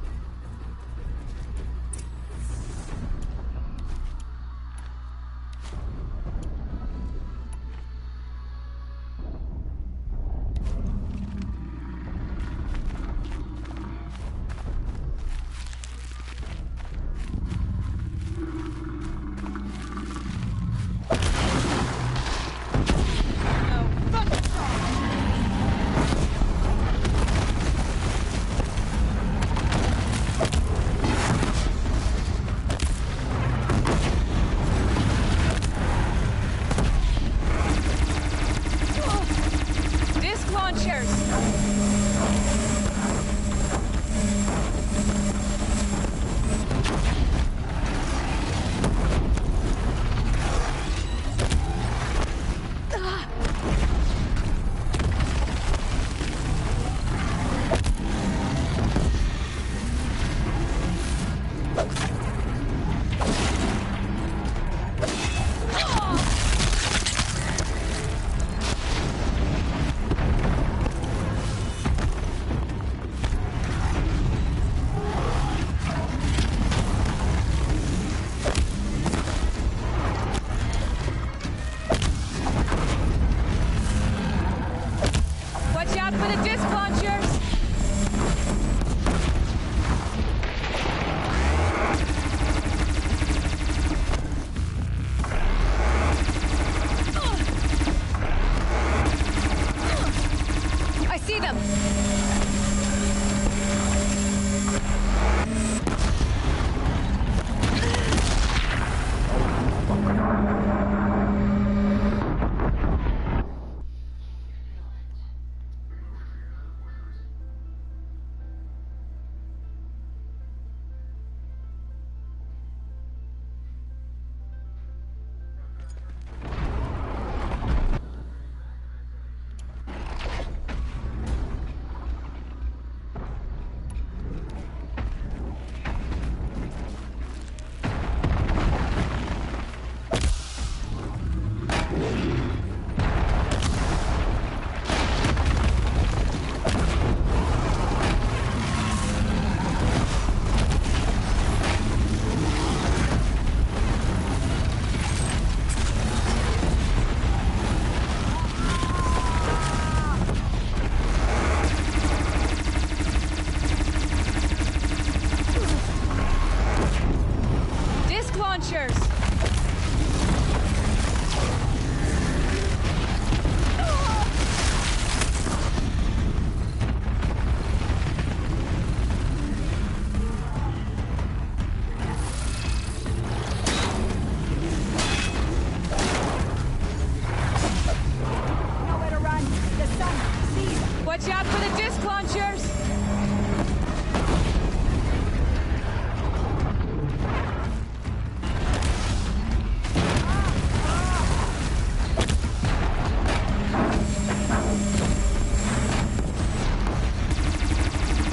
Watch out for the disc launchers!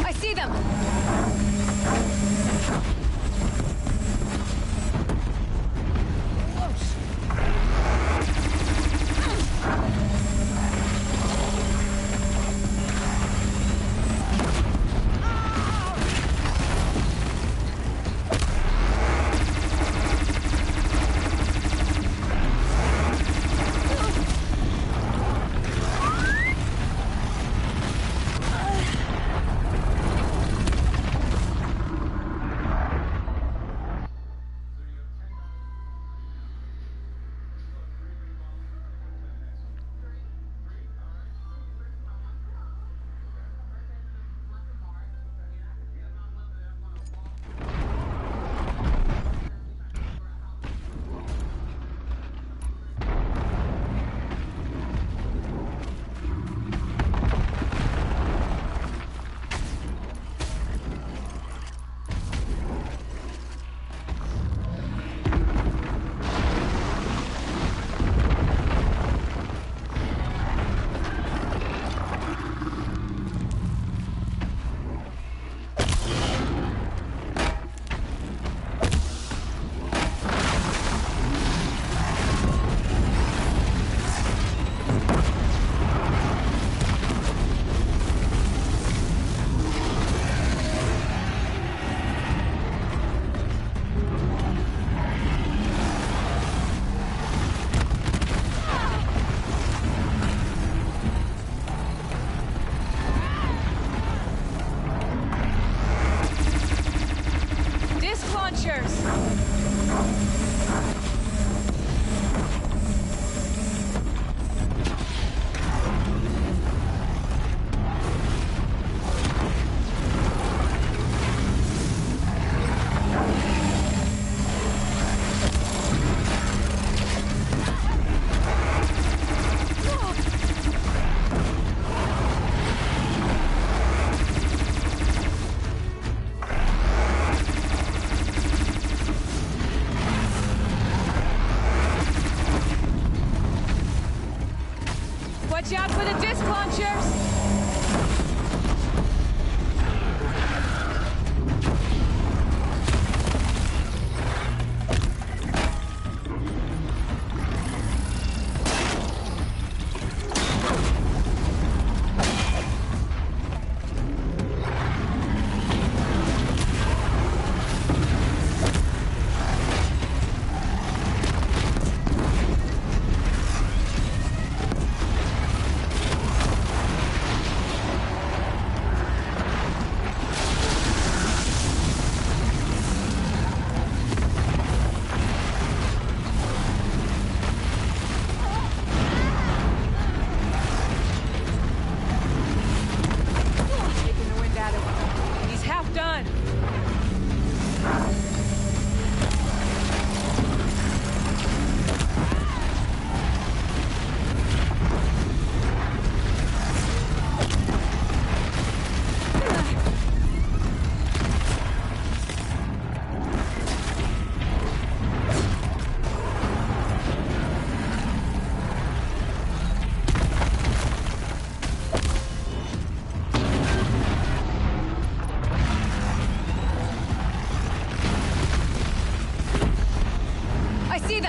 I see them! Watch out for the disc launchers!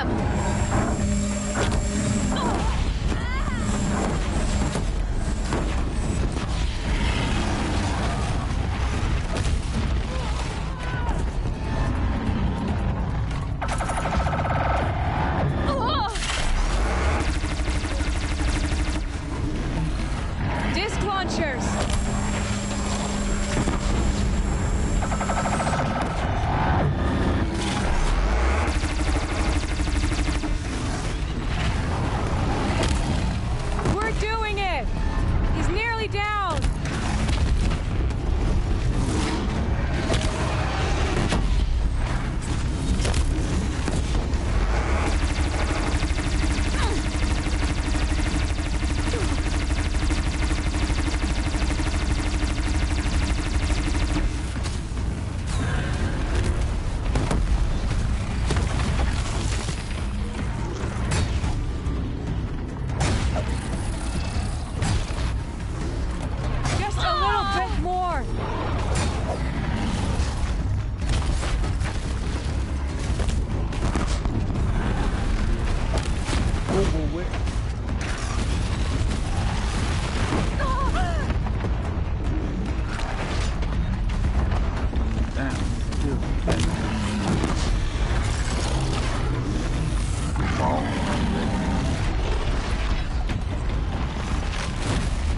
him! Disc launchers! We're doing it! He's nearly down! Just a little bit more!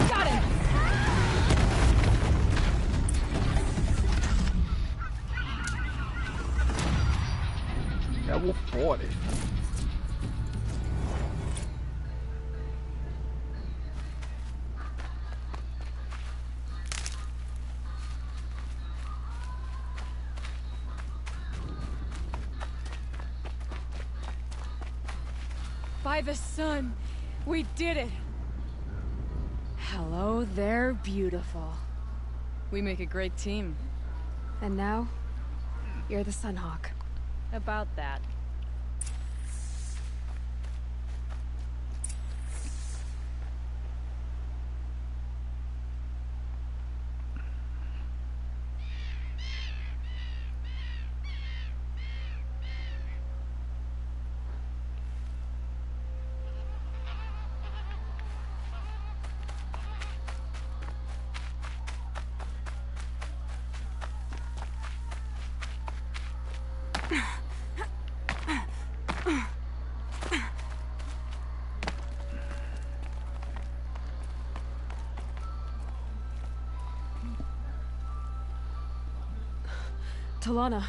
Got him! Level 40. By the sun, we did it! Hello there, beautiful. We make a great team. And now, you're the Sunhawk. About that. Talana.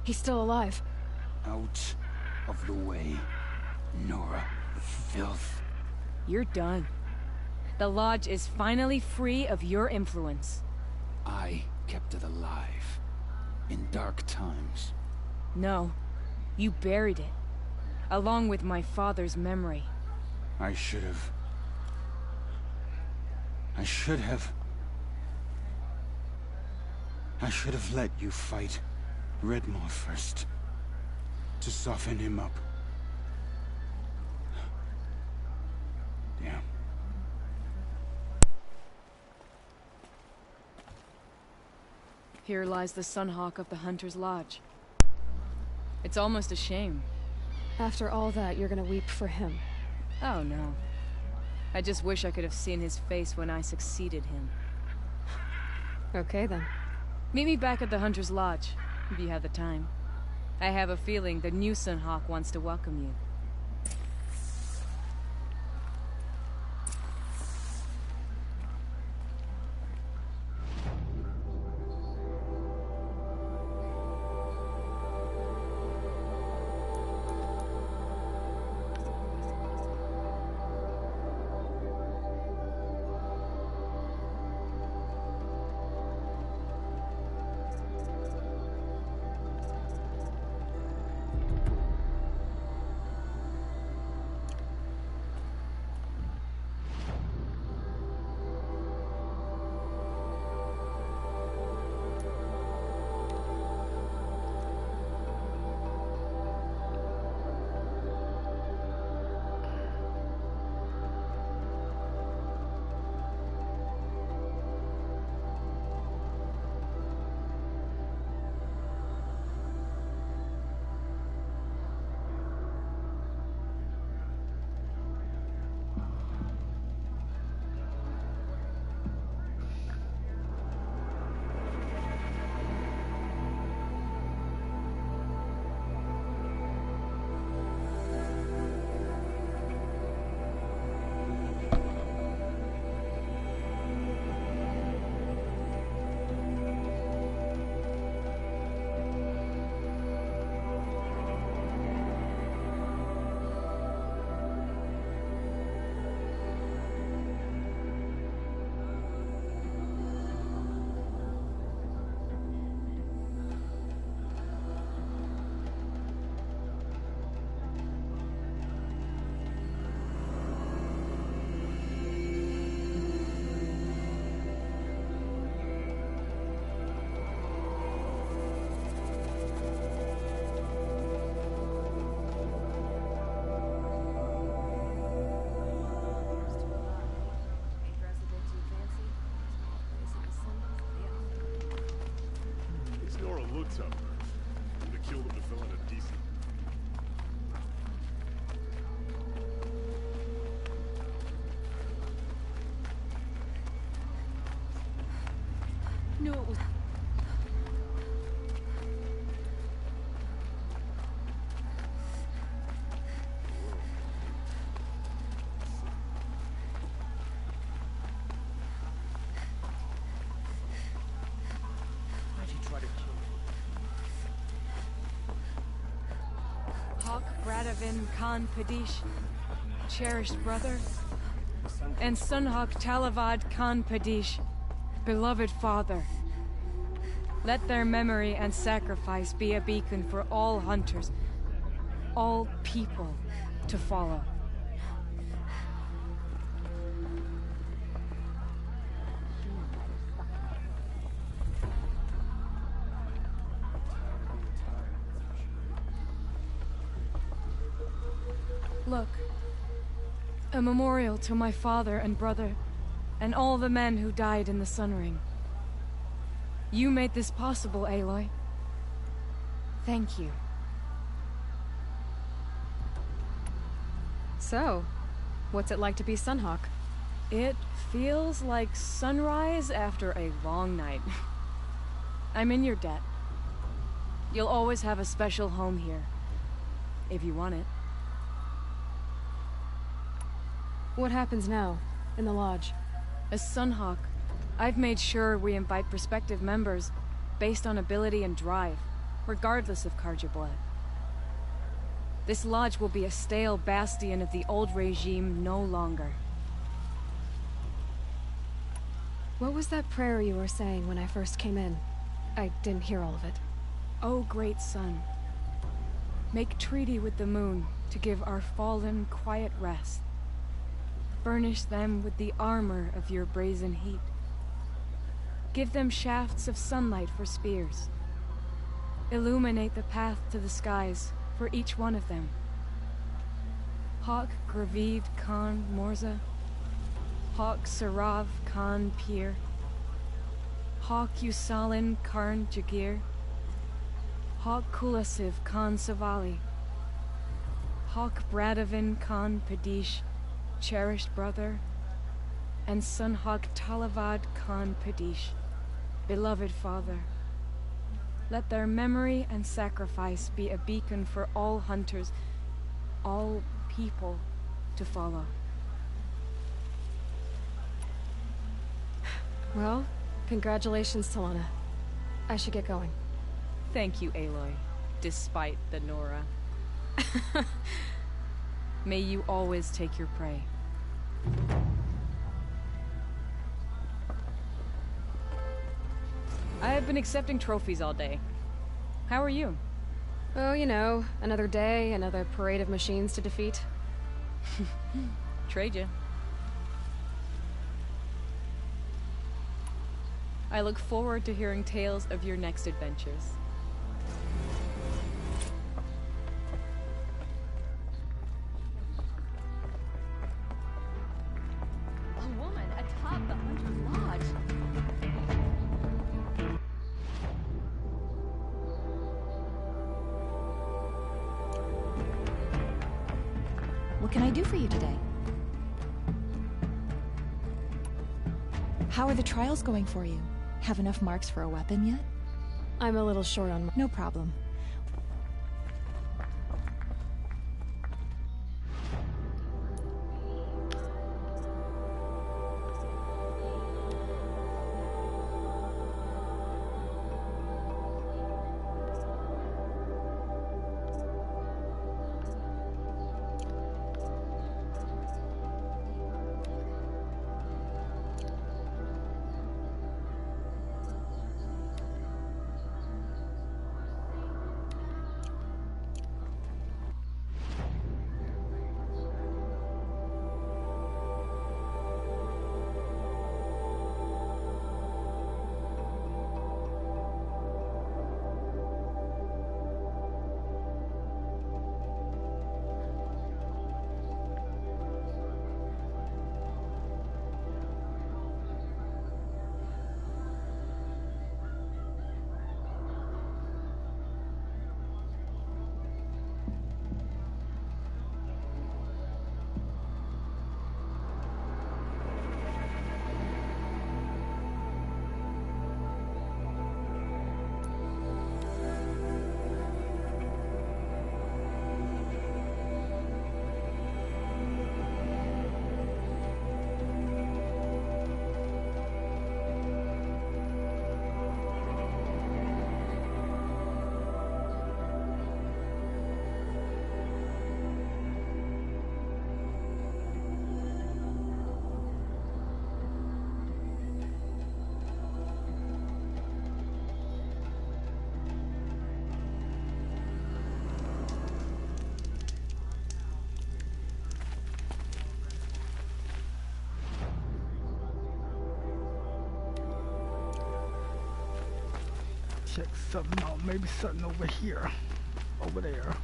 He's still alive. Out of the way, Nora. Filth. You're done. The Lodge is finally free of your influence. I kept it alive. In dark times. No. You buried it. Along with my father's memory. I should have... I should have let you fight Redmore first. To soften him up. Damn. Here lies the Sunhawk of the Hunter's Lodge. It's almost a shame. After all that, you're gonna weep for him. Oh no. I just wish I could have seen his face when I succeeded him. Okay then. Meet me back at the Hunter's Lodge, if you have the time. I have a feeling the new Sunhawk wants to welcome you. knew it was... Why'd you try to kill me? Hawk Bradavin Khan Padish, cherished brother, and Sunhawk Talavad Khan Padish, beloved father. Let their memory and sacrifice be a beacon for all hunters, all people to follow. Look, a memorial to my father and brother, and all the men who died in the Sun Ring. You made this possible, Aloy. Thank you. So, what's it like to be Sunhawk? It feels like sunrise after a long night. I'm in your debt. You'll always have a special home here, if you want it. What happens now, in the lodge? As Sunhawk, I've made sure we invite prospective members based on ability and drive, regardless of Carja blood. This lodge will be a stale bastion of the old regime no longer. What was that prayer you were saying when I first came in? I didn't hear all of it. O great sun, make treaty with the moon to give our fallen quiet rest. Furnish them with the armor of your brazen heat. Give them shafts of sunlight for spears. Illuminate the path to the skies for each one of them. Hawk Gravid Khan Morza, Hawk Sarav Khan Pir, Hawk Usalin Karn Jagir, Hawk Kulasiv Khan Savali, Hawk Bradavin Khan Padish, cherished brother, and Sunhawk Talavad Khan Padish, beloved father. Let their memory and sacrifice be a beacon for all hunters, all people to follow. Well, congratulations, Talana. I should get going. Thank you, Aloy, despite the Nora. May you always take your prey. I have been accepting trophies all day. How are you? Oh, you know, another day, another parade of machines to defeat. Trade ya. I look forward to hearing tales of your next adventures. A woman atop the Hunter's Lodge. What can I do for you today? How are the trials going for you? Have enough marks for a weapon yet? I'm a little short on... No problem. check something out. Maybe something over here. Over there.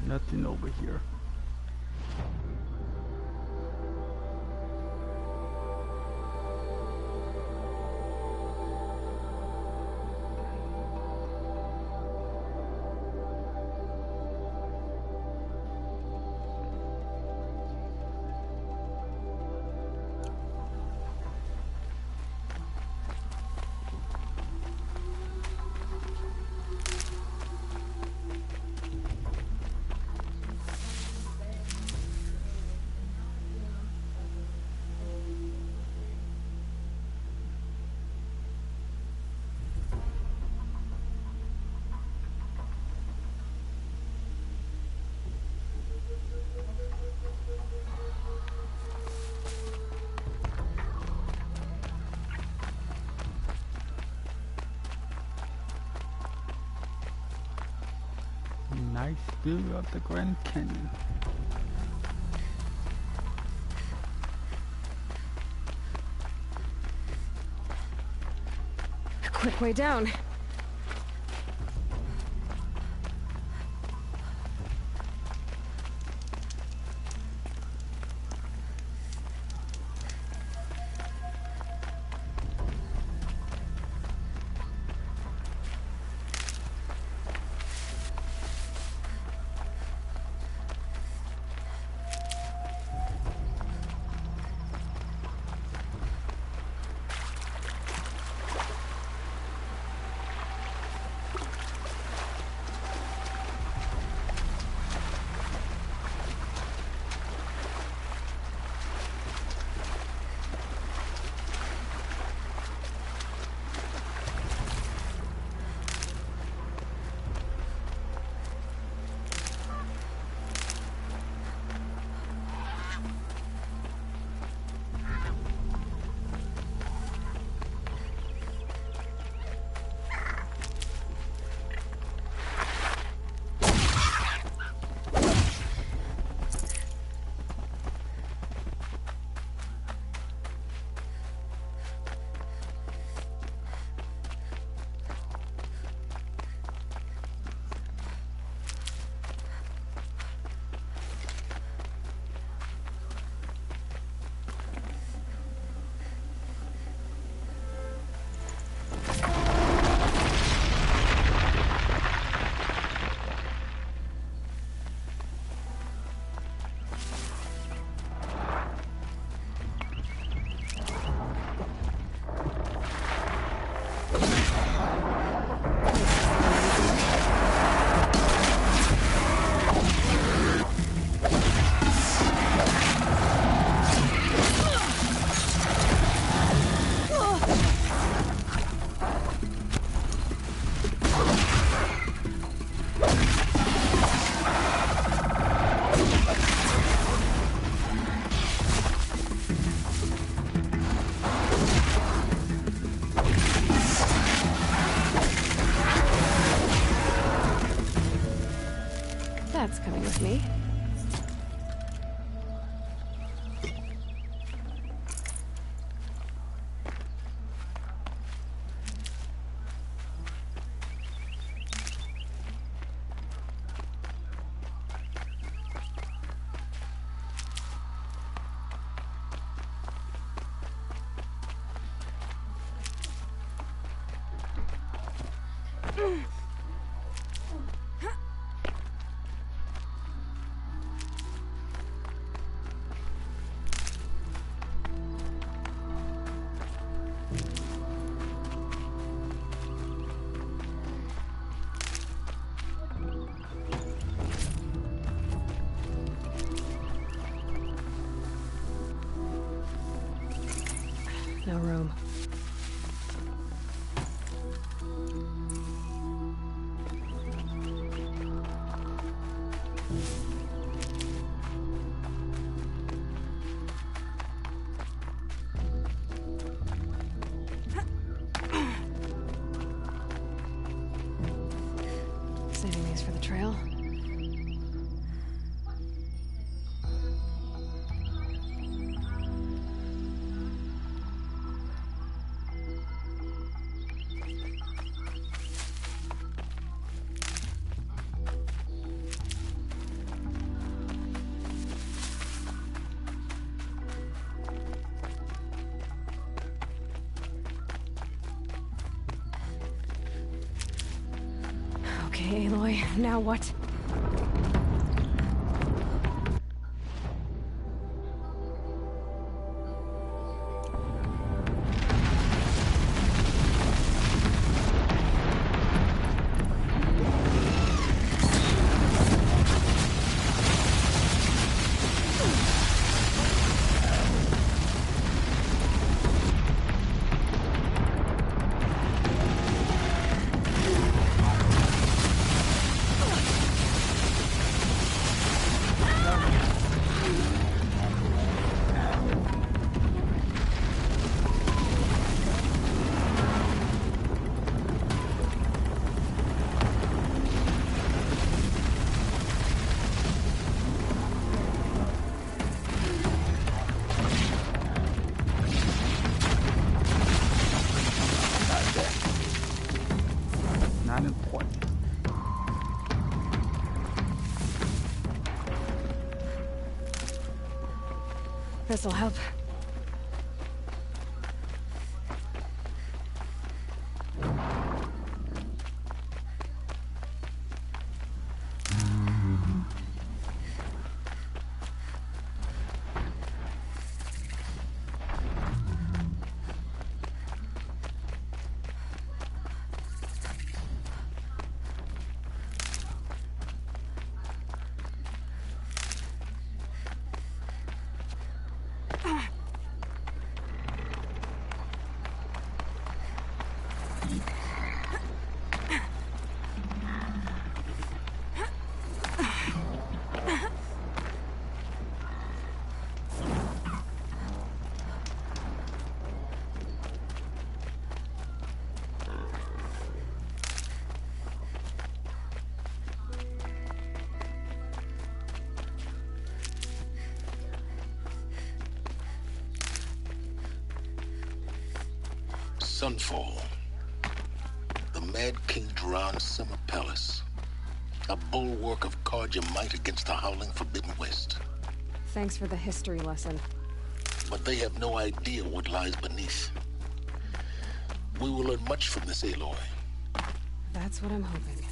Nothing over here. Nice view of the Grand Canyon. A quick way down. That's coming with me. No room. Saving these for the trail. Okay, Aloy, now what? Not important. This'll help. Sunfall. The Mad King Duran's summer palace. A bulwark of Carja might against the howling Forbidden West. Thanks for the history lesson. But they have no idea what lies beneath. We will learn much from this, Aloy. That's what I'm hoping.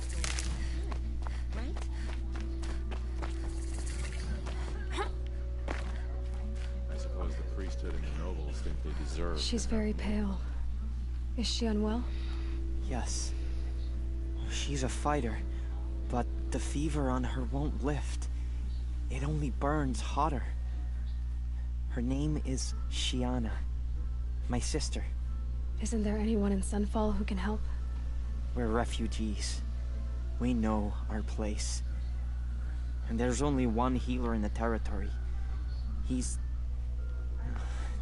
I suppose the priesthood and the nobles think they deserve. She's very pale. Is she unwell? Yes. She's a fighter, but the fever on her won't lift. It only burns hotter. Her name is Shiana, my sister. Isn't there anyone in Sunfall who can help? We're refugees. We know our place. And there's only one healer in the territory. He's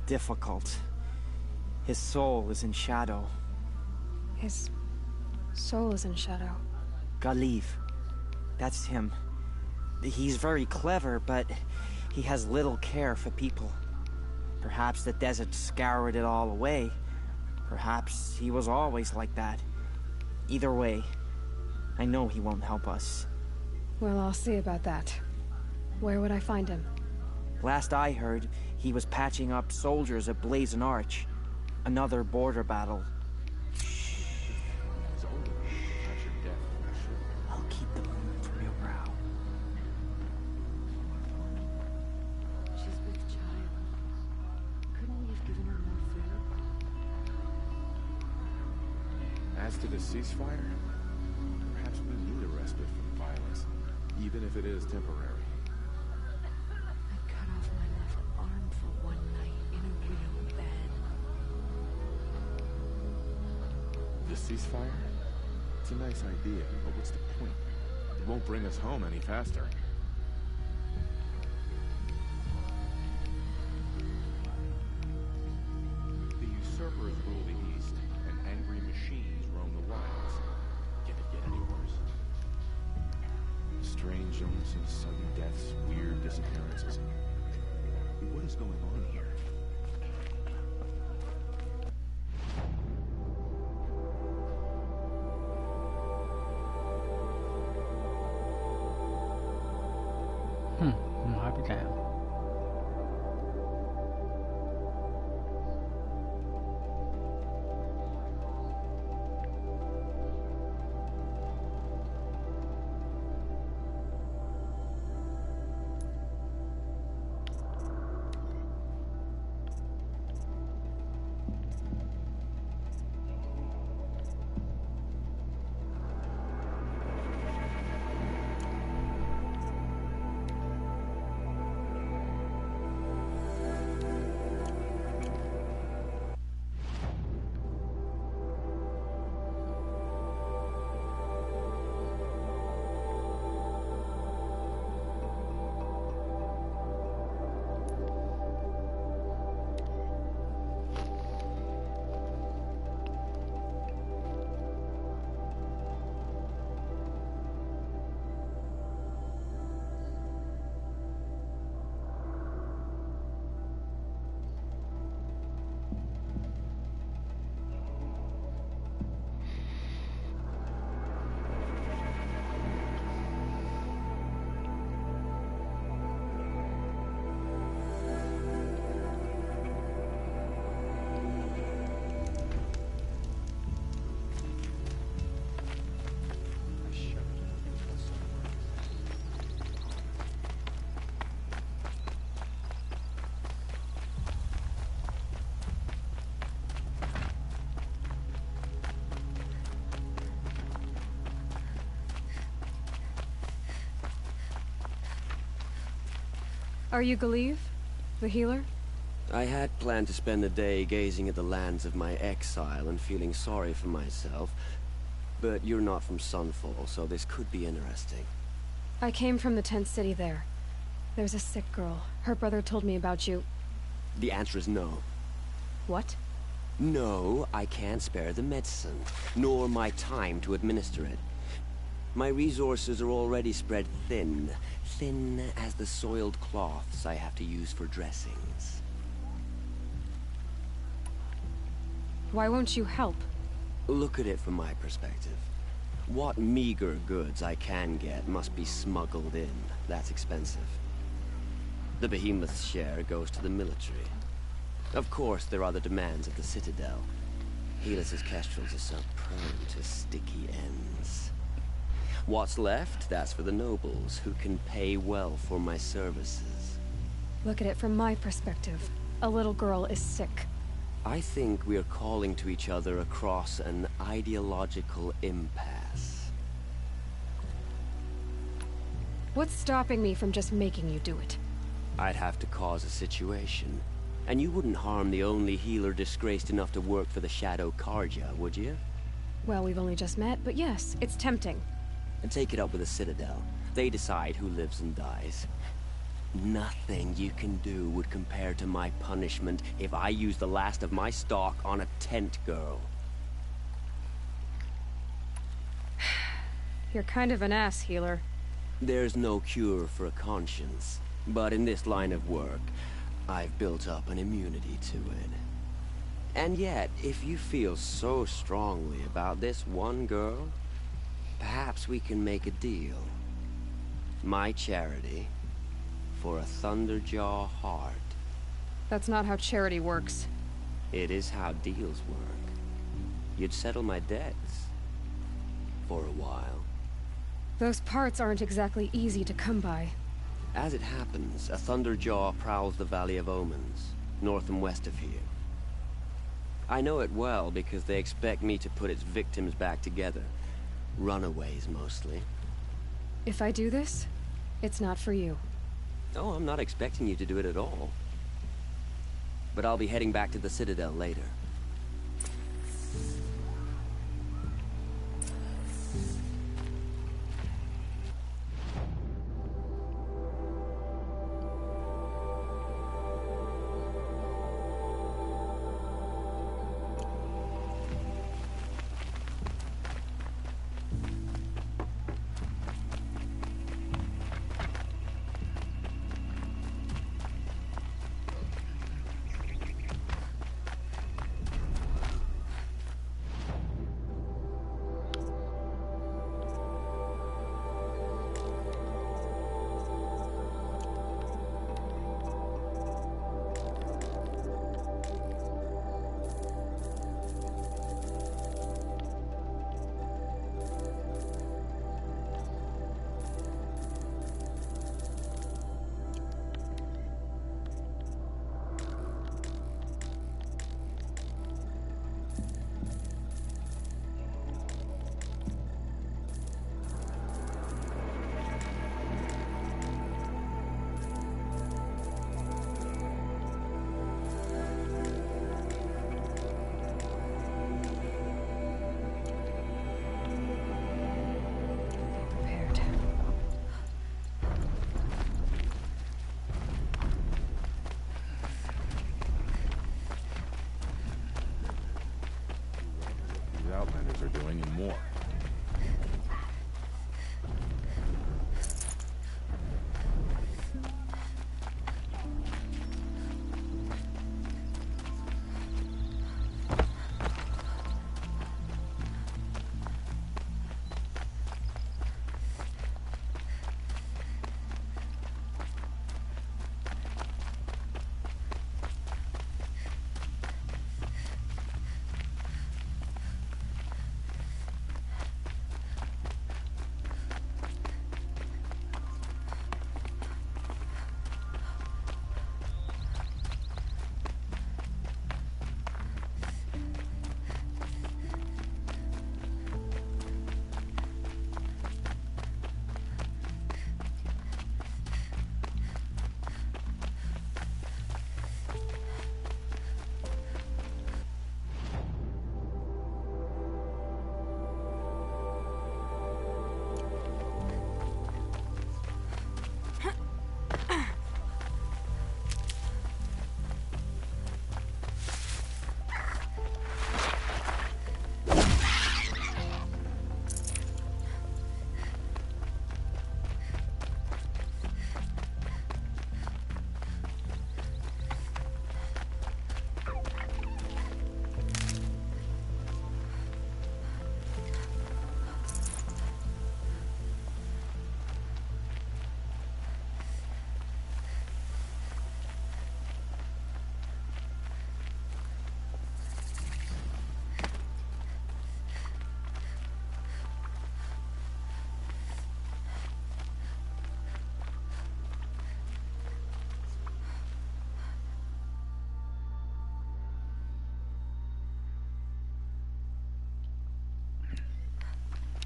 difficult. His soul is in shadow. His soul is in shadow. Galiv. That's him. He's very clever, but he has little care for people. Perhaps the desert scoured it all away. Perhaps he was always like that. Either way, I know he won't help us. Well, I'll see about that. Where would I find him? Last I heard, he was patching up soldiers at Blazon Arch. Another border battle. As to the ceasefire, perhaps we need a respite from violence, even if it is temporary. I cut off my left arm for one night in a real bed. The ceasefire? It's a nice idea, but what's the point? It won't bring us home any faster. The usurpers rule the East, and angry machines roam the wilds. Can it get any worse? Strange illnesses, sudden deaths, weird disappearances. What is going on here? I'll be damned. Are you Galeev, the healer? I had planned to spend the day gazing at the lands of my exile and feeling sorry for myself, but you're not from Sunfall, so this could be interesting. I came from the tent city there. There's a sick girl. Her brother told me about you. The answer is no. What? No, I can't spare the medicine, nor my time to administer it. My resources are already spread thin. Thin as the soiled cloths I have to use for dressings. Why won't you help? Look at it from my perspective. What meager goods I can get must be smuggled in. That's expensive. The behemoth's share goes to the military. Of course, there are the demands of the Citadel. Helis's kestrels are so prone to sticky ends. What's left, that's for the nobles, who can pay well for my services. Look at it from my perspective. A little girl is sick. I think we are calling to each other across an ideological impasse. What's stopping me from just making you do it? I'd have to cause a situation. And you wouldn't harm the only healer disgraced enough to work for the Shadow Karja, would you? Well, we've only just met, but yes, it's tempting. And take it up with the Citadel. They decide who lives and dies. Nothing you can do would compare to my punishment if I use the last of my stock on a tent girl. You're kind of an ass, healer. There's no cure for a conscience. But in this line of work, I've built up an immunity to it. And yet, if you feel so strongly about this one girl, perhaps we can make a deal. My charity for a Thunderjaw heart. That's not how charity works. It is how deals work. You'd settle my debts. For a while. Those parts aren't exactly easy to come by. As it happens, a Thunderjaw prowls the Valley of Omens, north and west of here. I know it well because they expect me to put its victims back together. Runaways, mostly. If I do this, it's not for you. Oh, I'm not expecting you to do it at all. But I'll be heading back to the Citadel later. These Outlanders are doing and more.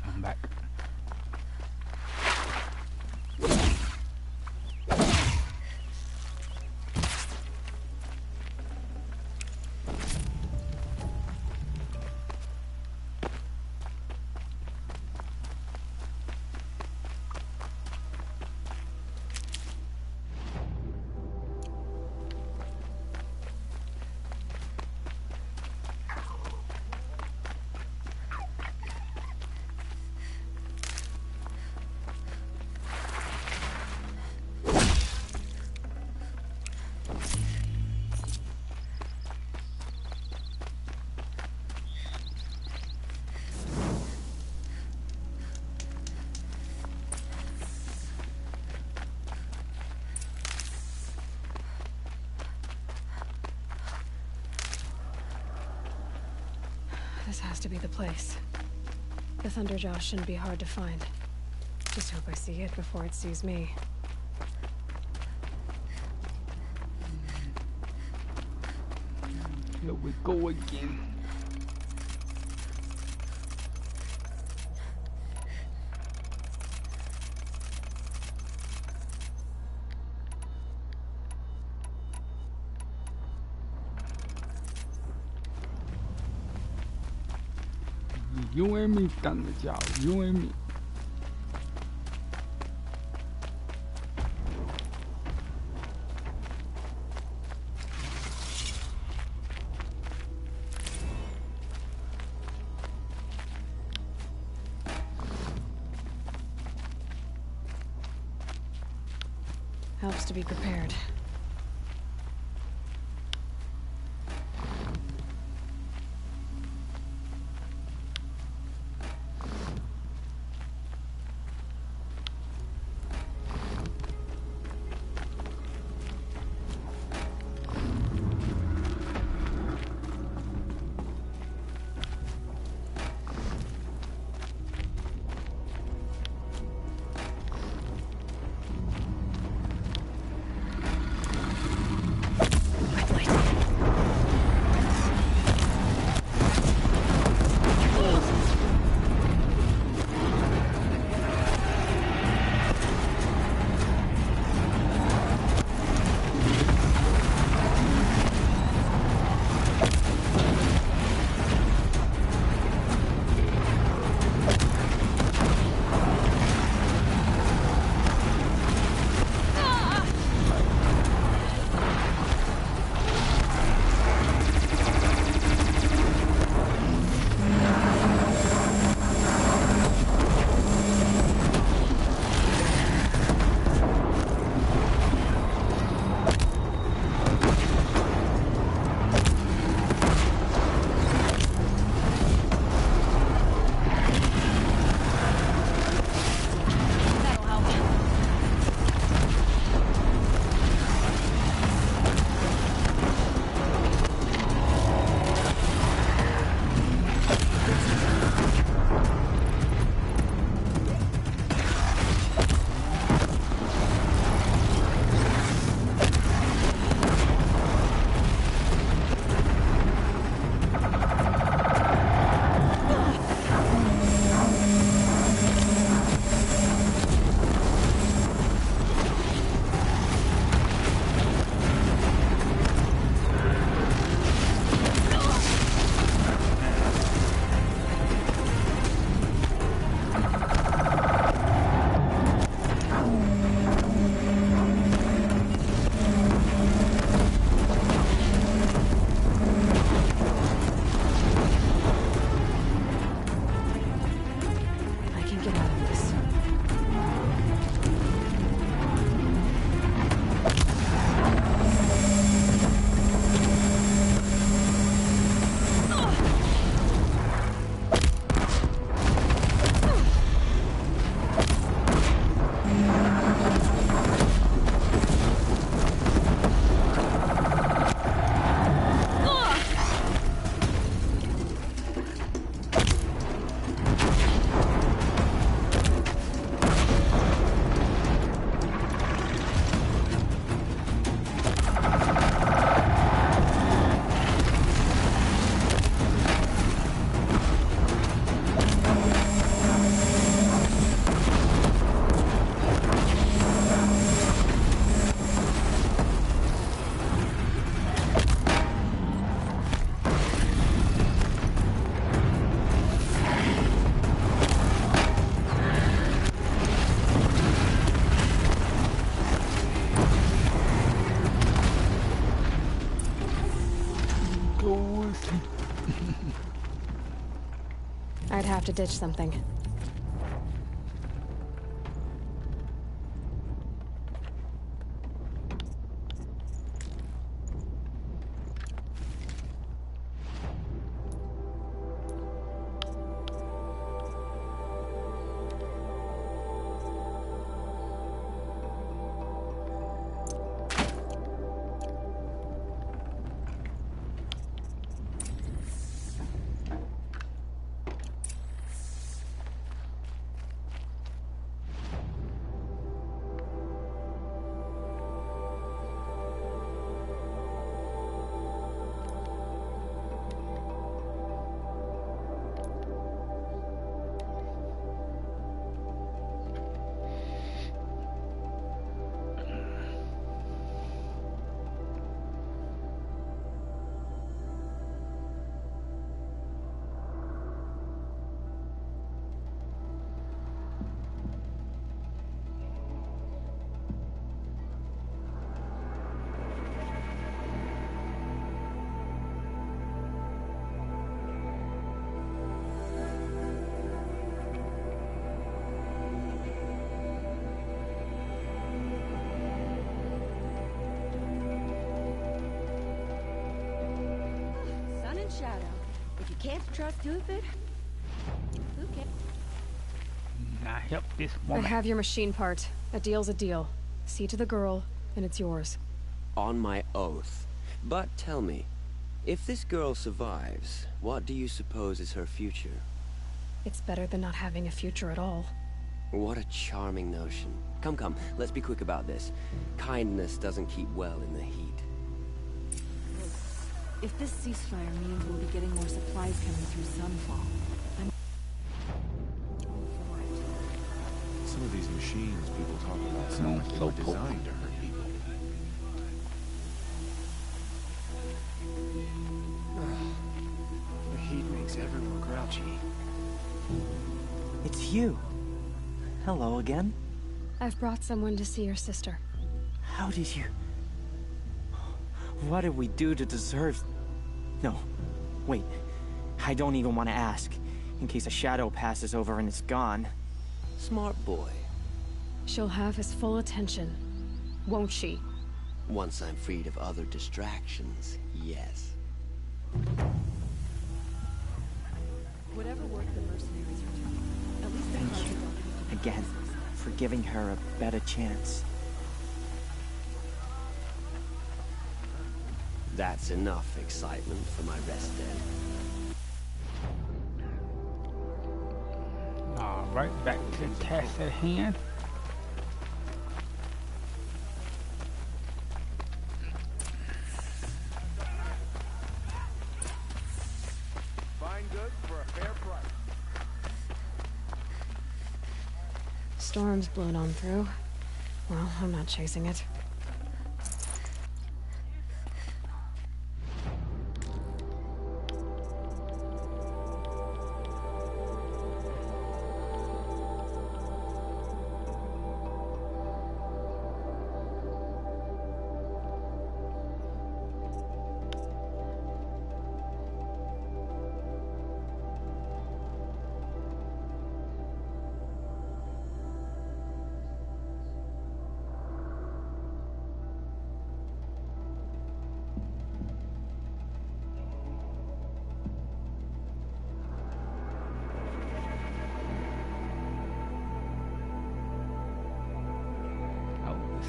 I'm back. This has to be the place. The Thunderjaw shouldn't be hard to find. Just hope I see it before it sees me. Here we go again. You and me干的家伙 ，You and me。Helps to be prepared. I'd have to ditch something. Shadow. If you can't trust Hoofit, who can? Now help this I woman. have your machine part. A deal's a deal. See to the girl, and it's yours. On my oath. But tell me, if this girl survives, what do you suppose is her future? It's better than not having a future at all. What a charming notion. Come, come, let's be quick about this. Kindness doesn't keep well in the heat. If this ceasefire means we'll be getting more supplies coming through Sunfall, I'm for it. Some of these machines people talk about sound like they were designed to hurt people. The heat makes everyone grouchy. It's you. Hello again. I've brought someone to see your sister. How did you... What did we do to deserve... No. Wait. I don't even want to ask. In case a shadow passes over and it's gone. Smart boy. She'll have his full attention. Won't she? Once I'm freed of other distractions, yes. Whatever work the mercenaries are doing, at least the Thank you. Again, for giving her a better chance. That's enough excitement for my rest den. Alright, back to the task at hand. Fine goods for a fair price. Storm's blown on through. Well, I'm not chasing it.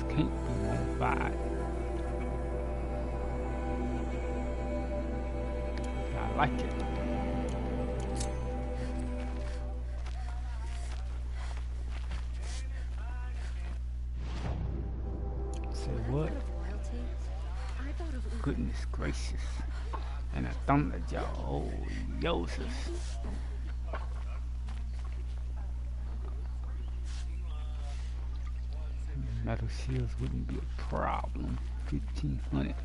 Can't be modified. I like it. Say what? Goodness gracious. And a thunder jaw. Oh, Joseph. Metal shields wouldn't be a problem. 1,500.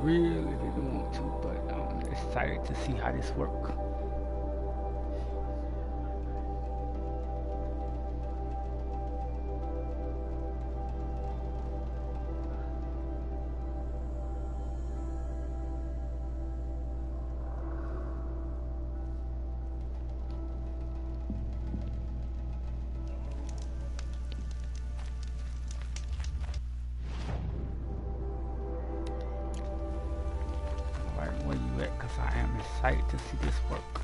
Really didn't want to, but I'm excited to see how this works. Where you at? Because I am excited to see this work.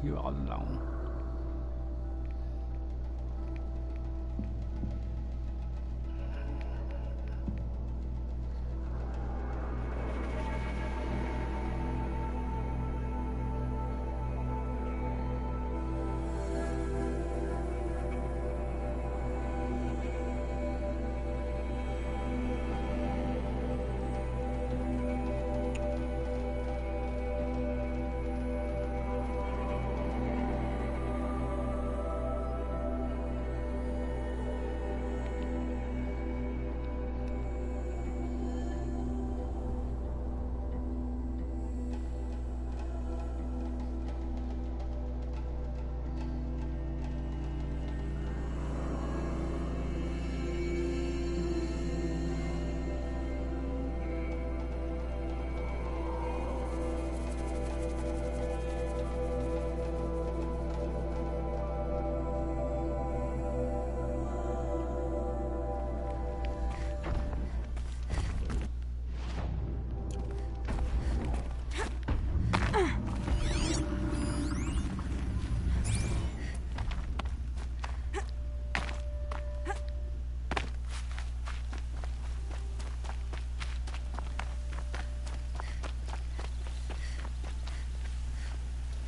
you all alone.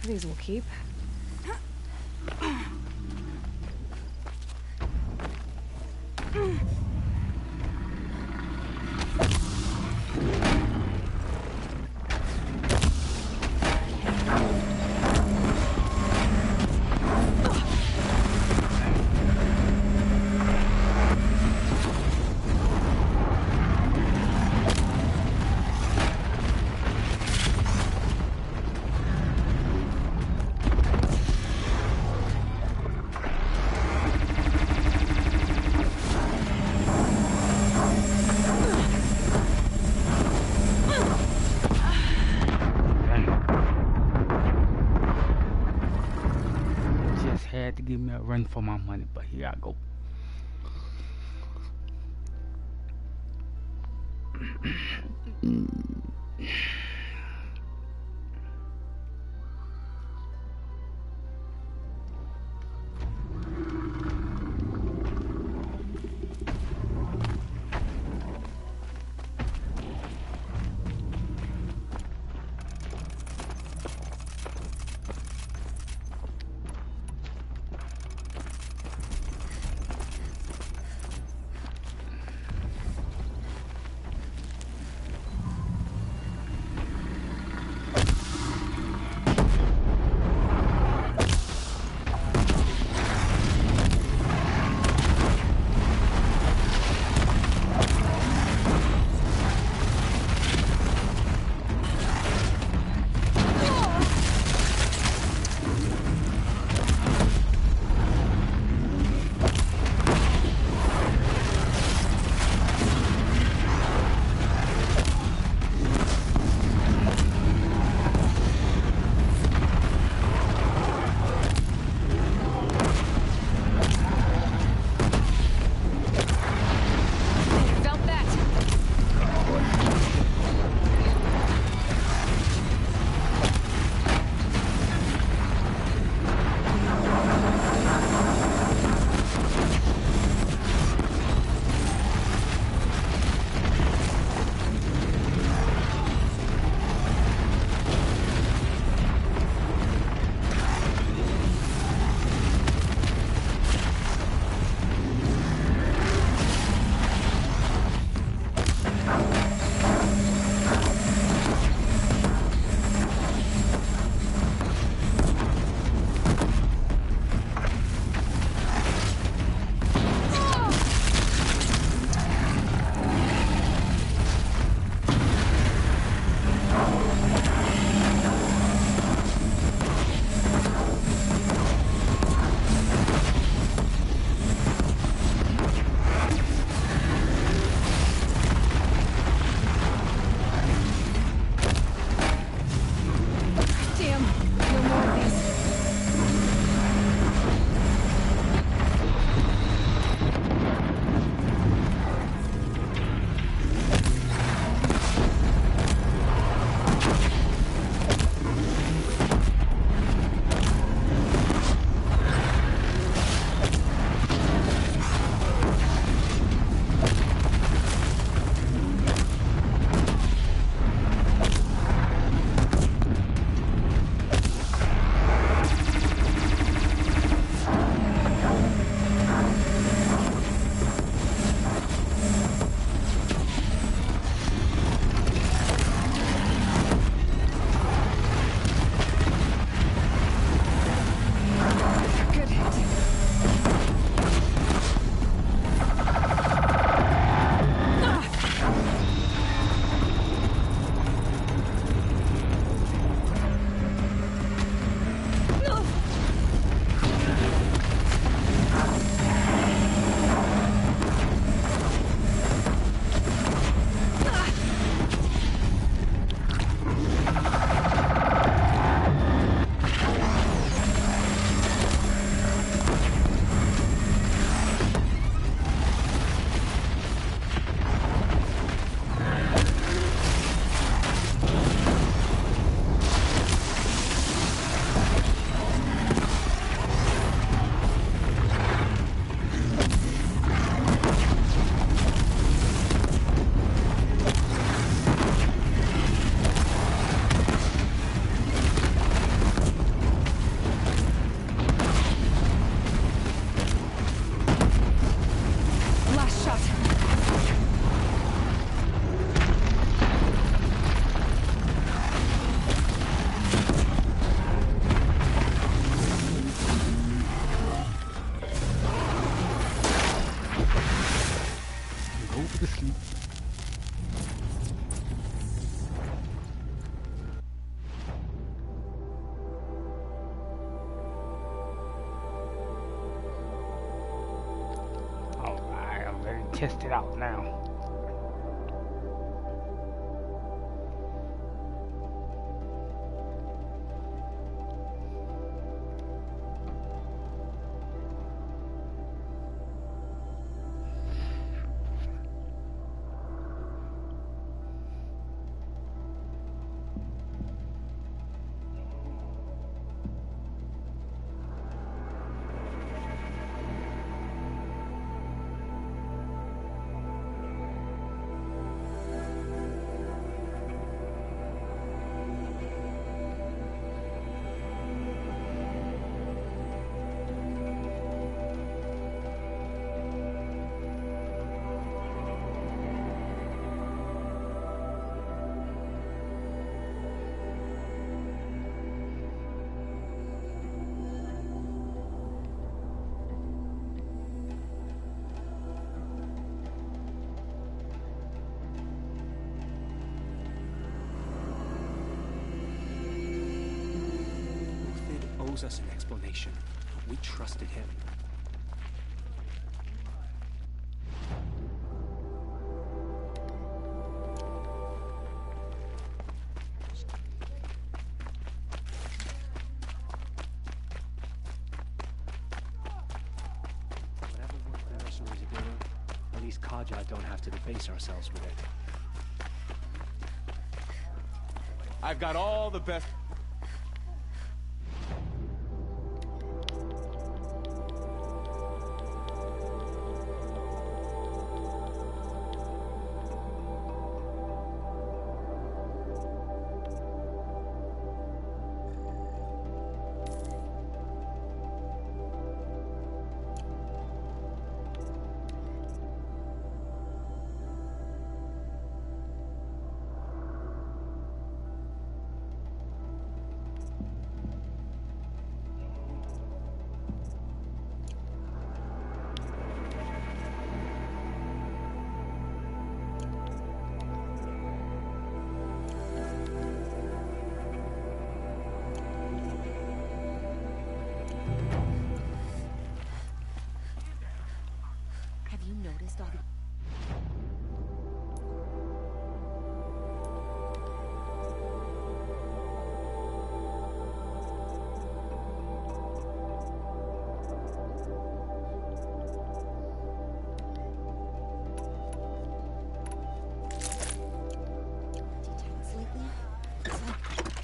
These will keep. Had to give me a run for my money, but here I go. test it out now. Owes us an explanation. We trusted him. Whatever work the mercenaries are doing, at least Kaja don't have to debase ourselves with it. I've got all the best...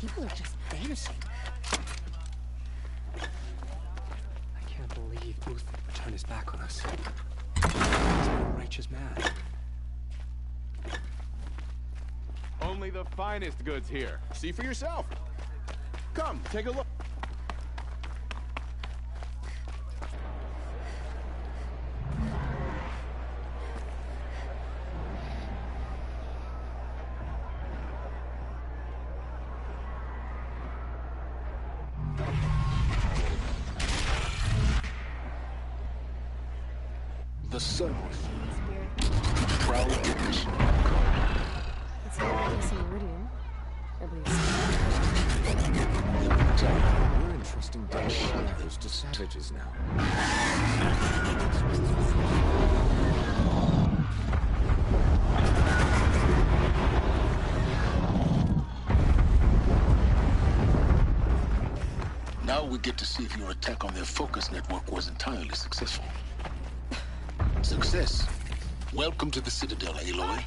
People are just vanishing. I can't believe Booth would turn his back on us. He's a righteous man. Only the finest goods here. See for yourself. Come, take a look. The sun. Proud witness. It's not some iridium. At least. We're entrusting dead shadows to savages now. Now we get to see if your attack on their focus network was entirely successful. Success. Welcome to the Citadel, Aloy.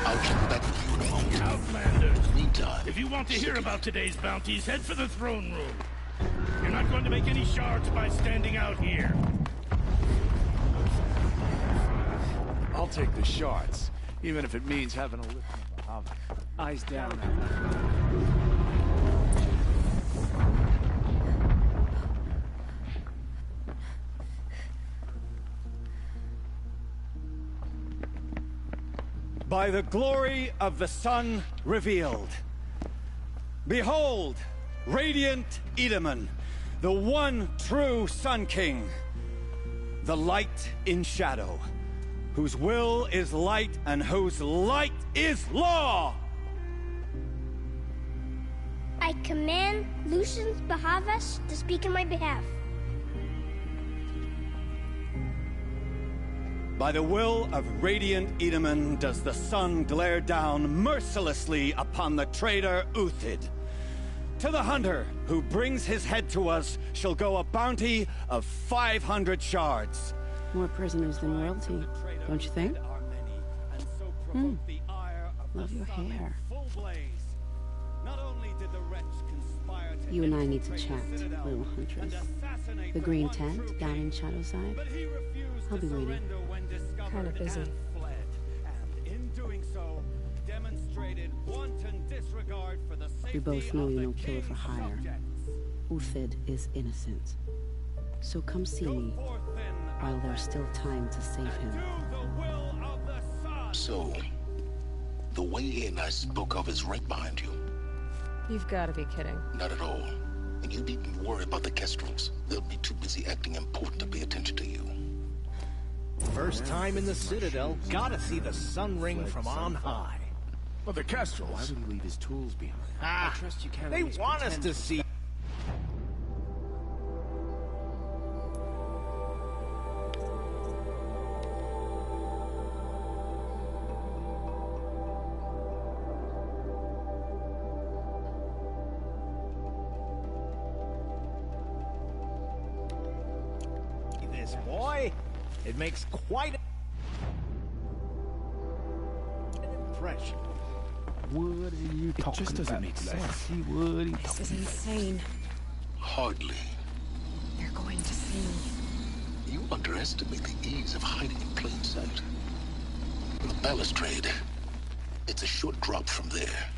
I'll check back with you in a moment. Outlanders. Meantime, if you want to hear about today's bounties, head for the throne room. You're not going to make any shards by standing out here. I'll take the shards, even if it means having a lift in the oven. Eyes down. By the glory of the sun revealed. Behold, radiant Edaman, the one true Sun King, the light in shadow, whose will is light and whose light is law! I command Lucian Bahavas to speak in my behalf. By the will of Radiant Edaman does the sun glare down mercilessly upon the traitor Uthid. To the hunter who brings his head to us shall go a bounty of 500 shards. More prisoners than royalty, don't you think? Love your hair. You and I need to chat, little huntress. The green tent down in Shadowside. I'll be waiting. Kind of busy. We both know you're no killer for hire. Uthid is innocent. So come see me while there's still time to save him. So, the way in I spoke of is right behind you. You've got to be kidding. Not at all. And you needn't worry about the Kestrels. They'll be too busy acting important to pay attention to you. First time in the Citadel, gotta see the sun ring from on high. Well, the Kestrels. Why would he leave his tools behind? Ah, I trust you can't they always want us pretend to see. This boy, it makes quite an impression. What are you talking about? It just doesn't make sense. This is insane. Hardly. They're going to see me. You underestimate the ease of hiding in plain sight. The balustrade. It's a short drop from there.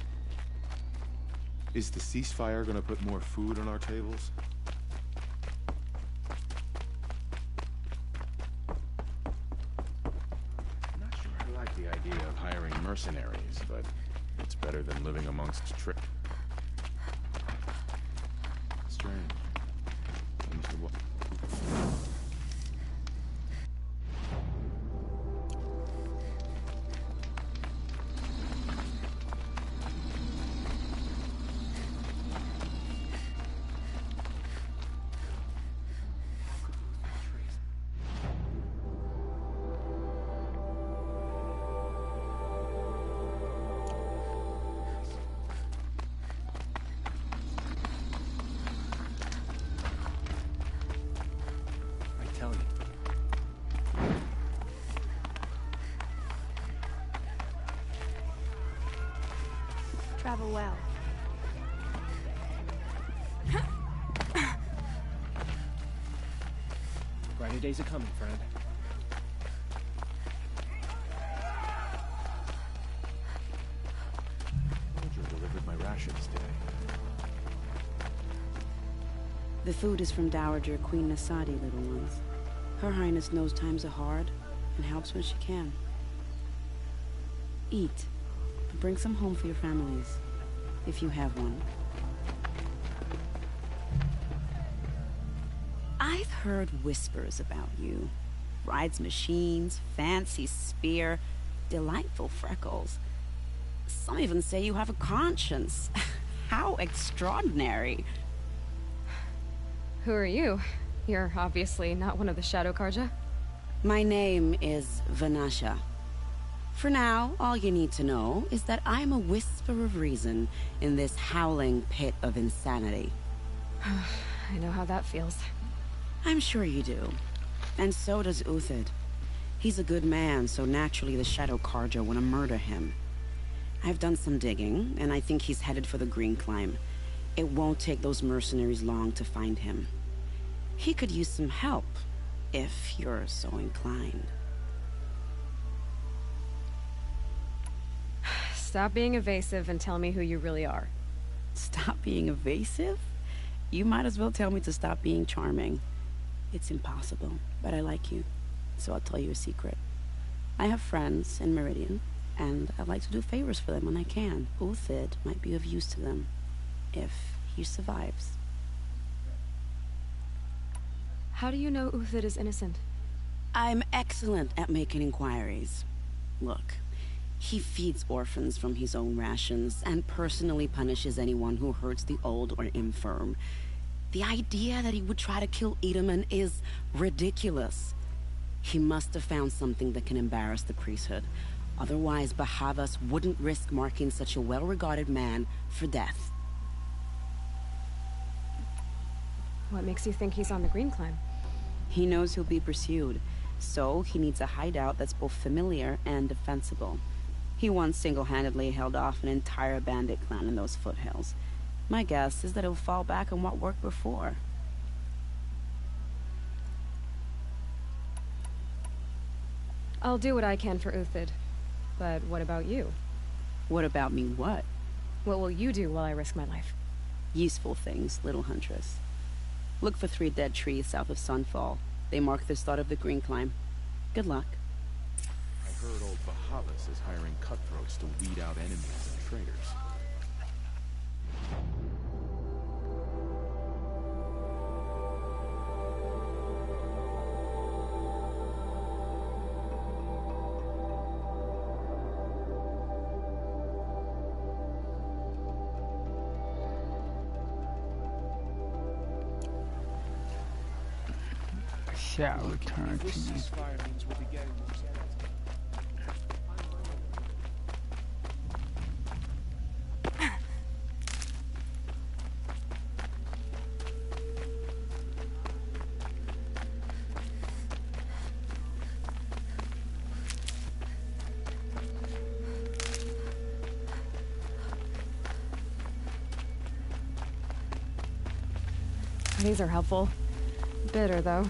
Is the ceasefire gonna put more food on our tables? I'm not sure I like the idea of hiring mercenaries, but it's better than living amongst strange. Travel well. Brighter days are coming, friend. Soldier delivered my rations today. The food is from Dowager Queen Nasadi, little ones. Her Highness knows times are hard and helps when she can. Eat. Bring some home for your families, if you have one. I've heard whispers about you. Rides machines, fancy spear, delightful freckles. Some even say you have a conscience. How extraordinary. Who are you? You're obviously not one of the Shadow Karja. My name is Vanasha. For now, all you need to know is that I'm a whisper of reason in this howling pit of insanity. I know how that feels. I'm sure you do. And so does Uthid. He's a good man, so naturally the Shadow Karja want to murder him. I've done some digging, and I think he's headed for the Green Climb. It won't take those mercenaries long to find him. He could use some help, if you're so inclined. Stop being evasive and tell me who you really are. Stop being evasive? You might as well tell me to stop being charming. It's impossible, but I like you, so I'll tell you a secret. I have friends in Meridian, and I like to do favors for them when I can. Uthid might be of use to them, if he survives. How do you know Uthid is innocent? I'm excellent at making inquiries. Look, he feeds orphans from his own rations and personally punishes anyone who hurts the old or infirm. The idea that he would try to kill Edaman is ridiculous. He must have found something that can embarrass the priesthood. Otherwise, Bahavas wouldn't risk marking such a well-regarded man for death. What makes you think he's on the Green Climb? He knows he'll be pursued, so he needs a hideout that's both familiar and defensible. He once single-handedly held off an entire bandit clan in those foothills. My guess is that he'll fall back on what worked before. I'll do what I can for Uthid. But what about you? What about me what? What will you do while I risk my life? Useful things, little huntress. Look for 3 dead trees south of Sunfall. They mark the start of the Green Climb. Good luck. I heard old Bahavas is hiring cutthroats to weed out enemies and traitors. Shall return to you. These are helpful. Bitter, though.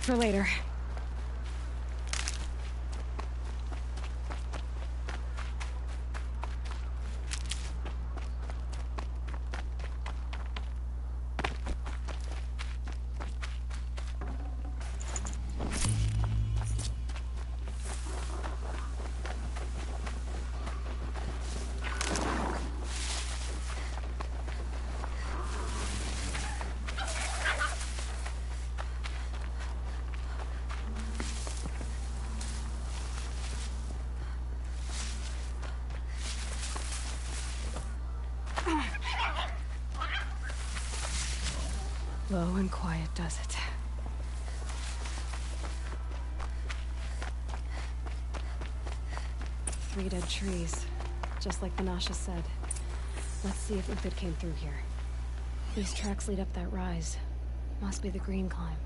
For later. Slow and quiet does it. Three dead trees, just like Vanasha said. Let's see if Uthid came through here. These tracks lead up that rise. Must be the green climb.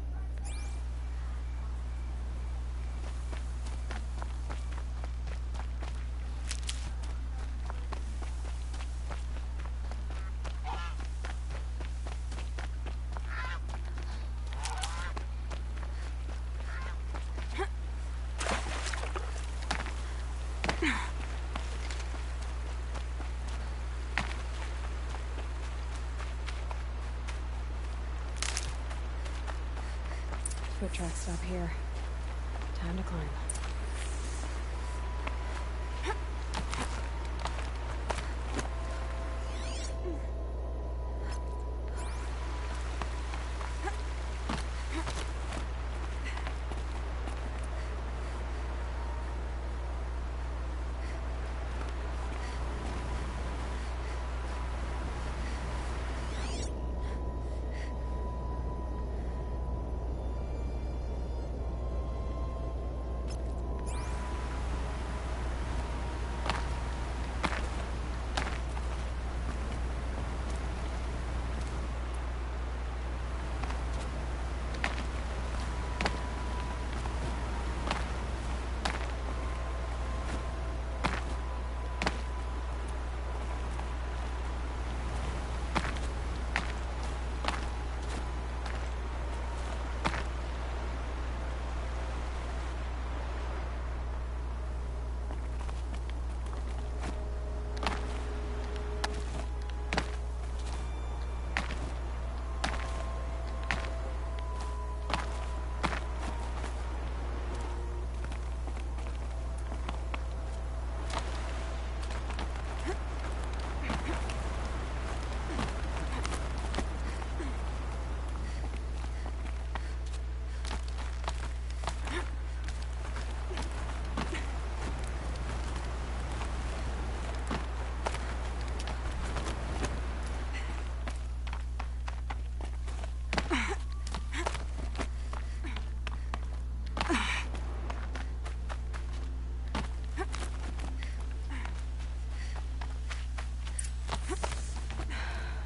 Foot tracks stop here. Time to climb.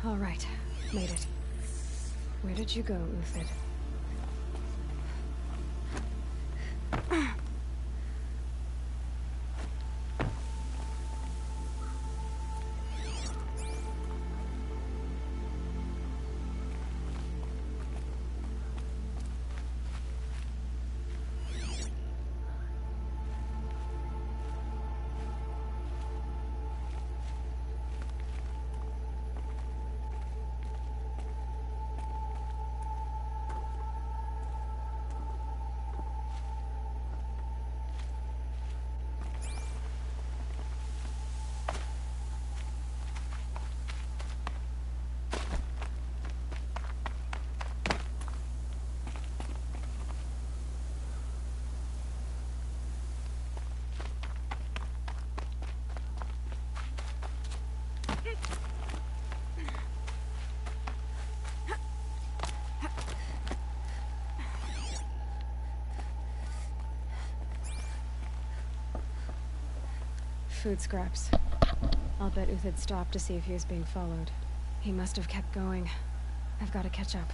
All right, made it. Where did you go, Uthid? Food scraps. I'll bet Uthid stopped to see if he was being followed. He must have kept going. I've got to catch up.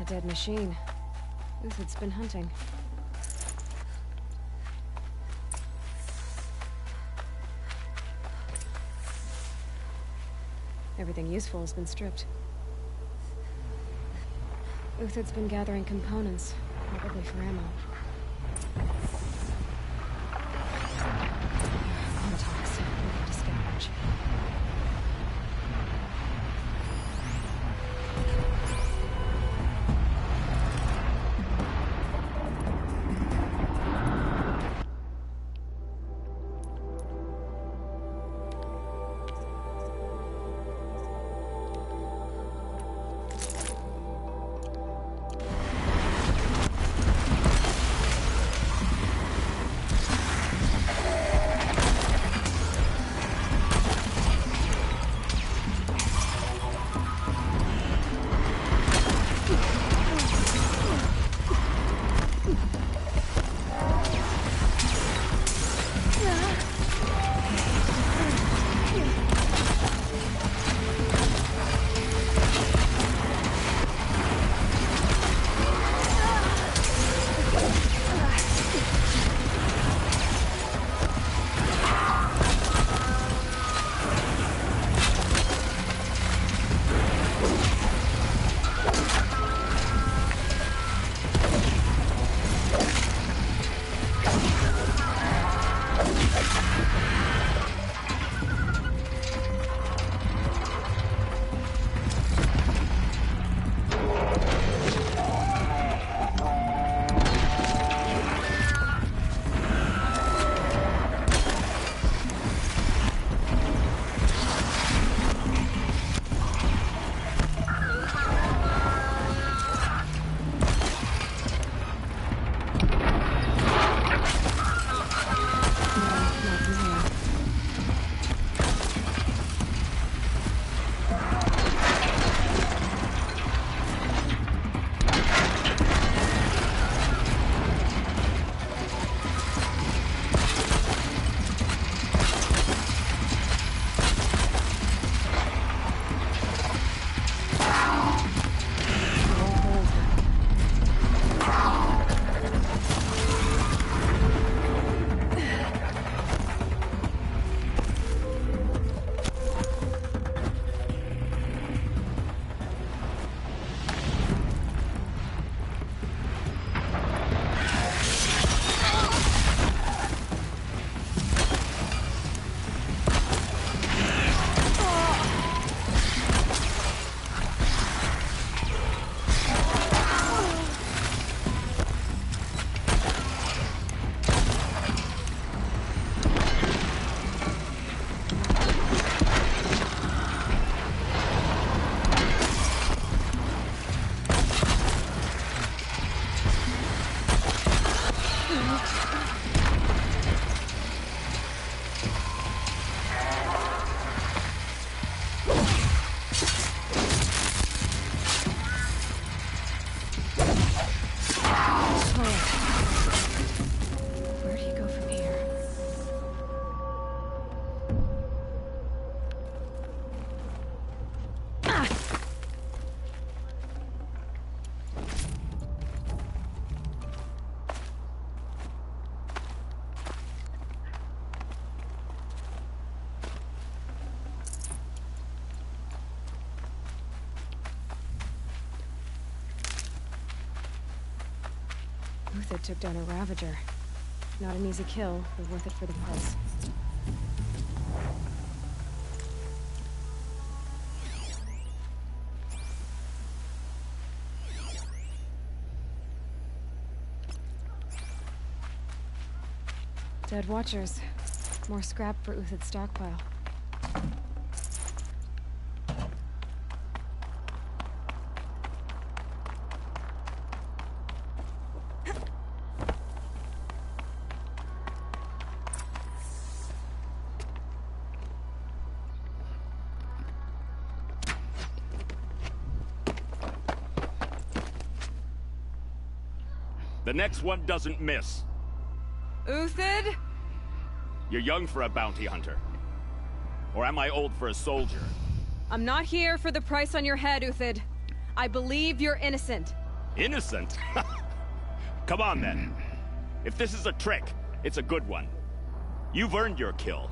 A dead machine. Uthid's been hunting. Everything useful has been stripped. Uthid's been gathering components, probably for ammo. Contacts. We need to scavenge. Uthid took down a Ravager. Not an easy kill, but worth it for the price. Dead Watchers. More scrap for Uthid's stockpile. The next one doesn't miss. Uthid? You're young for a bounty hunter. Or am I old for a soldier? I'm not here for the price on your head, Uthid. I believe you're innocent. Innocent? Come on, then. If this is a trick, it's a good one. You've earned your kill.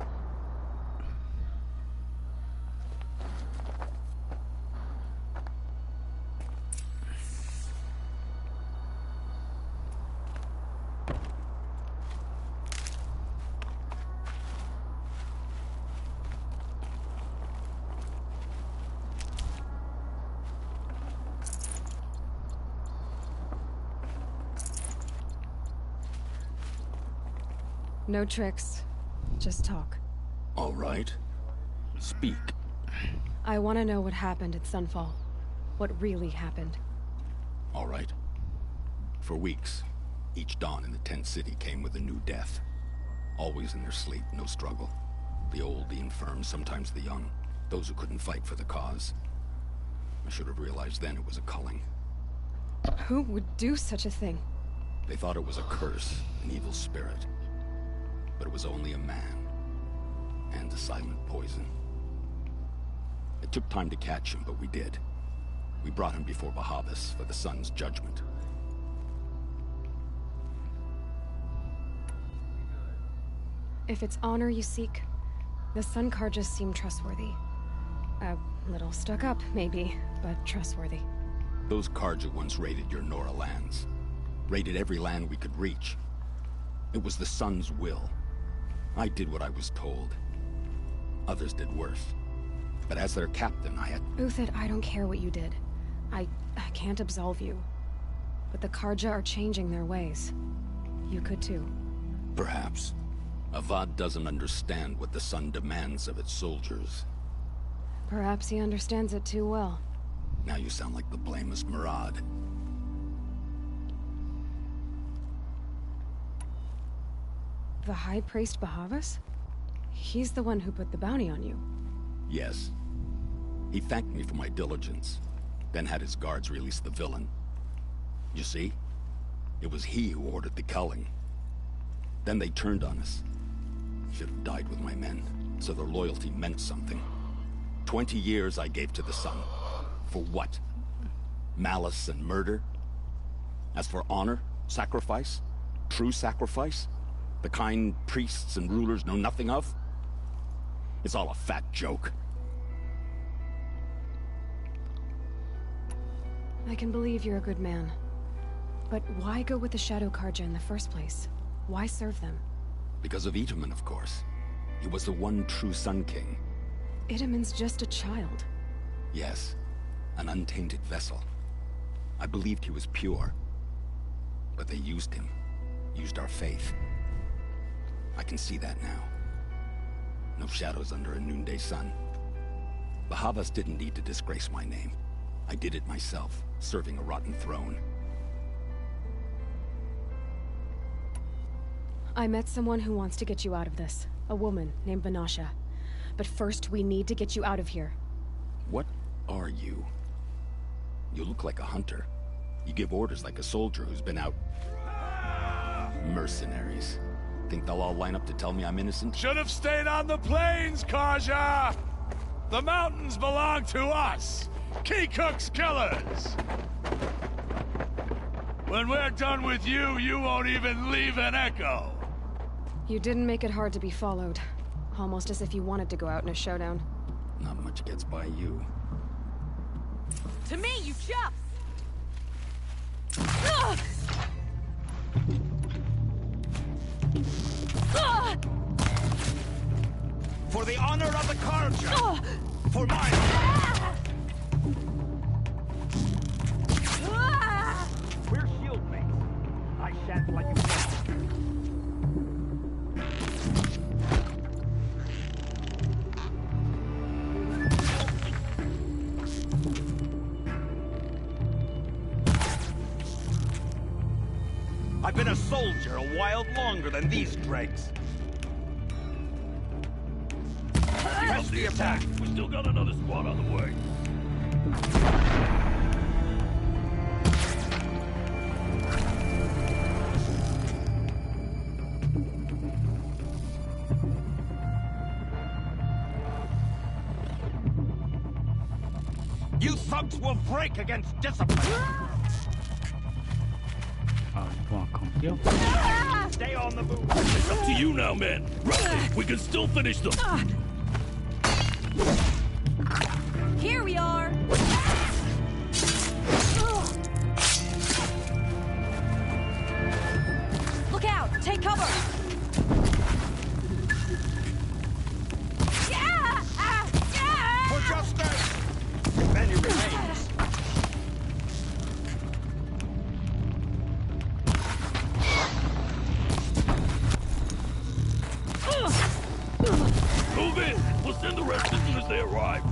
No tricks. Just talk. All right. Speak. I want to know what happened at Sunfall. What really happened. All right. For weeks, each dawn in the tent city came with a new death. Always in their sleep, no struggle. The old, the infirm, sometimes the young. Those who couldn't fight for the cause. I should have realized then it was a culling. Who would do such a thing? They thought it was a curse, an evil spirit. But it was only a man. And a silent poison. It took time to catch him, but we did. We brought him before Bahavas for the sun's judgment. If it's honor you seek, the Sun Karjas seem trustworthy. A little stuck up, maybe, but trustworthy. Those Karja once raided your Nora lands. Raided every land we could reach. It was the Sun's will. I did what I was told. Others did worse. But as their captain, I had... Uthid, I don't care what you did. I can't absolve you. But the Karja are changing their ways. You could too. Perhaps. Avad doesn't understand what the Sun demands of its soldiers. Perhaps he understands it too well. Now you sound like the blameless Murad. The High Priest Bahavas? He's the one who put the bounty on you. Yes. He thanked me for my diligence, then had his guards release the villain. You see? It was he who ordered the culling. Then they turned on us. Should have died with my men, so their loyalty meant something. 20 years I gave to the Sun. For what? Malice and murder? As for honor, sacrifice, true sacrifice, the kind priests and rulers know nothing of? It's all a fat joke. I can believe you're a good man. But why go with the Shadow Karja in the first place? Why serve them? Because of Itaman, of course. He was the one true Sun King. Itaman's just a child. Yes, an untainted vessel. I believed he was pure. But they used him. Used our faith. I can see that now. No shadows under a noonday sun. Bahavas didn't need to disgrace my name. I did it myself, serving a rotten throne. I met someone who wants to get you out of this. A woman named Vanasha. But first, we need to get you out of here. What are you? You look like a hunter. You give orders like a soldier who's been out... Mercenaries. Think they'll all line up to tell me I'm innocent? Should have stayed on the plains, Karja! The mountains belong to us! Keycook's killers! When we're done with you, you won't even leave an echo! You didn't make it hard to be followed. Almost as if you wanted to go out in a showdown. Not much gets by you. To me, you chuffs! For the honor of the Karja! For mine! We're shield mates. I shan't let you fall. I've been a soldier a while longer than these dregs. Press the attack! We still got another squad on the way. You thugs will break against discipline! You wanna come here? Stay on the move! It's up to you now, man. Right, we can still finish them. Here we are! Look out! Take cover! For justice! Many remains. Move in! We'll send the rest as soon as they arrive.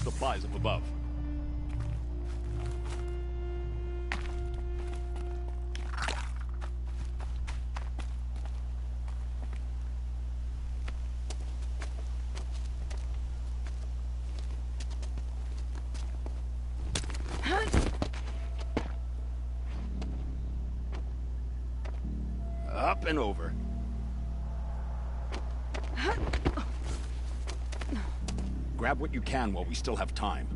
Supplies up above. Up and over. Grab what you can while we still have time.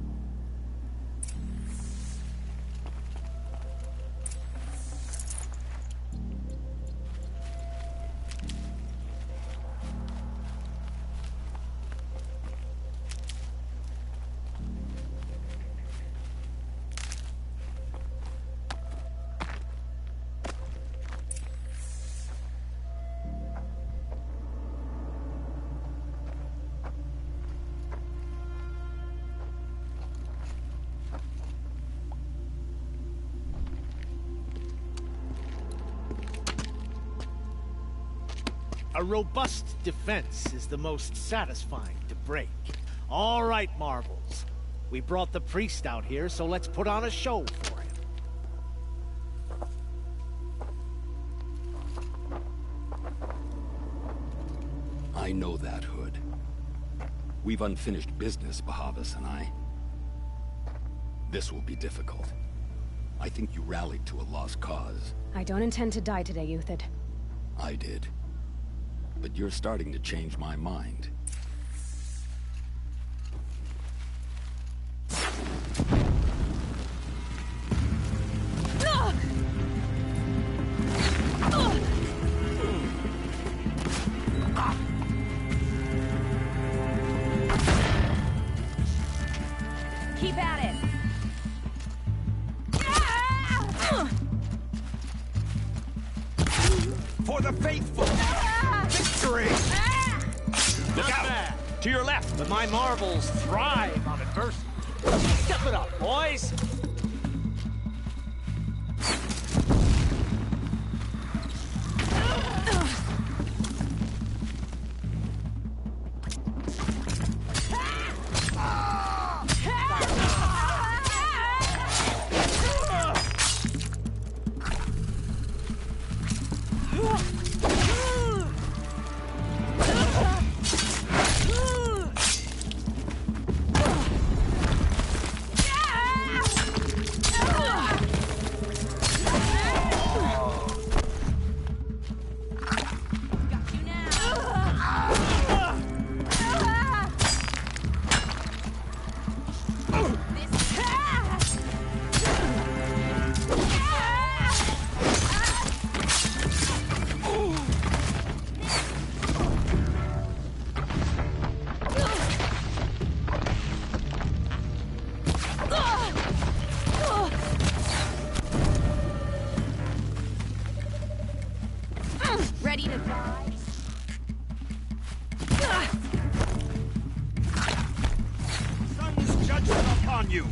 A robust defense is the most satisfying to break. All right, Marvels. We brought the priest out here, so let's put on a show for him. I know that, Hood. We've unfinished business, Bahavas and I. This will be difficult. I think you rallied to a lost cause. I don't intend to die today, Uthid. I did. But you're starting to change my mind. Keep at it! For the faithful! Victory! Look out! To your left! But my marvels thrive on adversity. Step it up, boys! Ready to die? Sun's judgment upon you!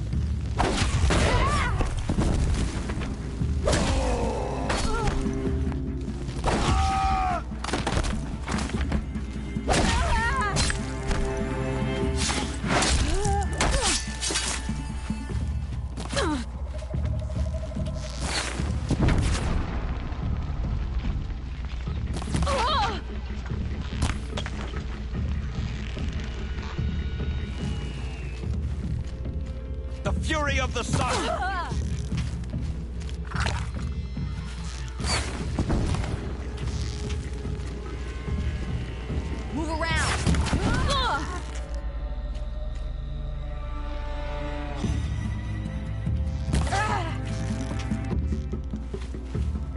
The fury of the sun! Move around!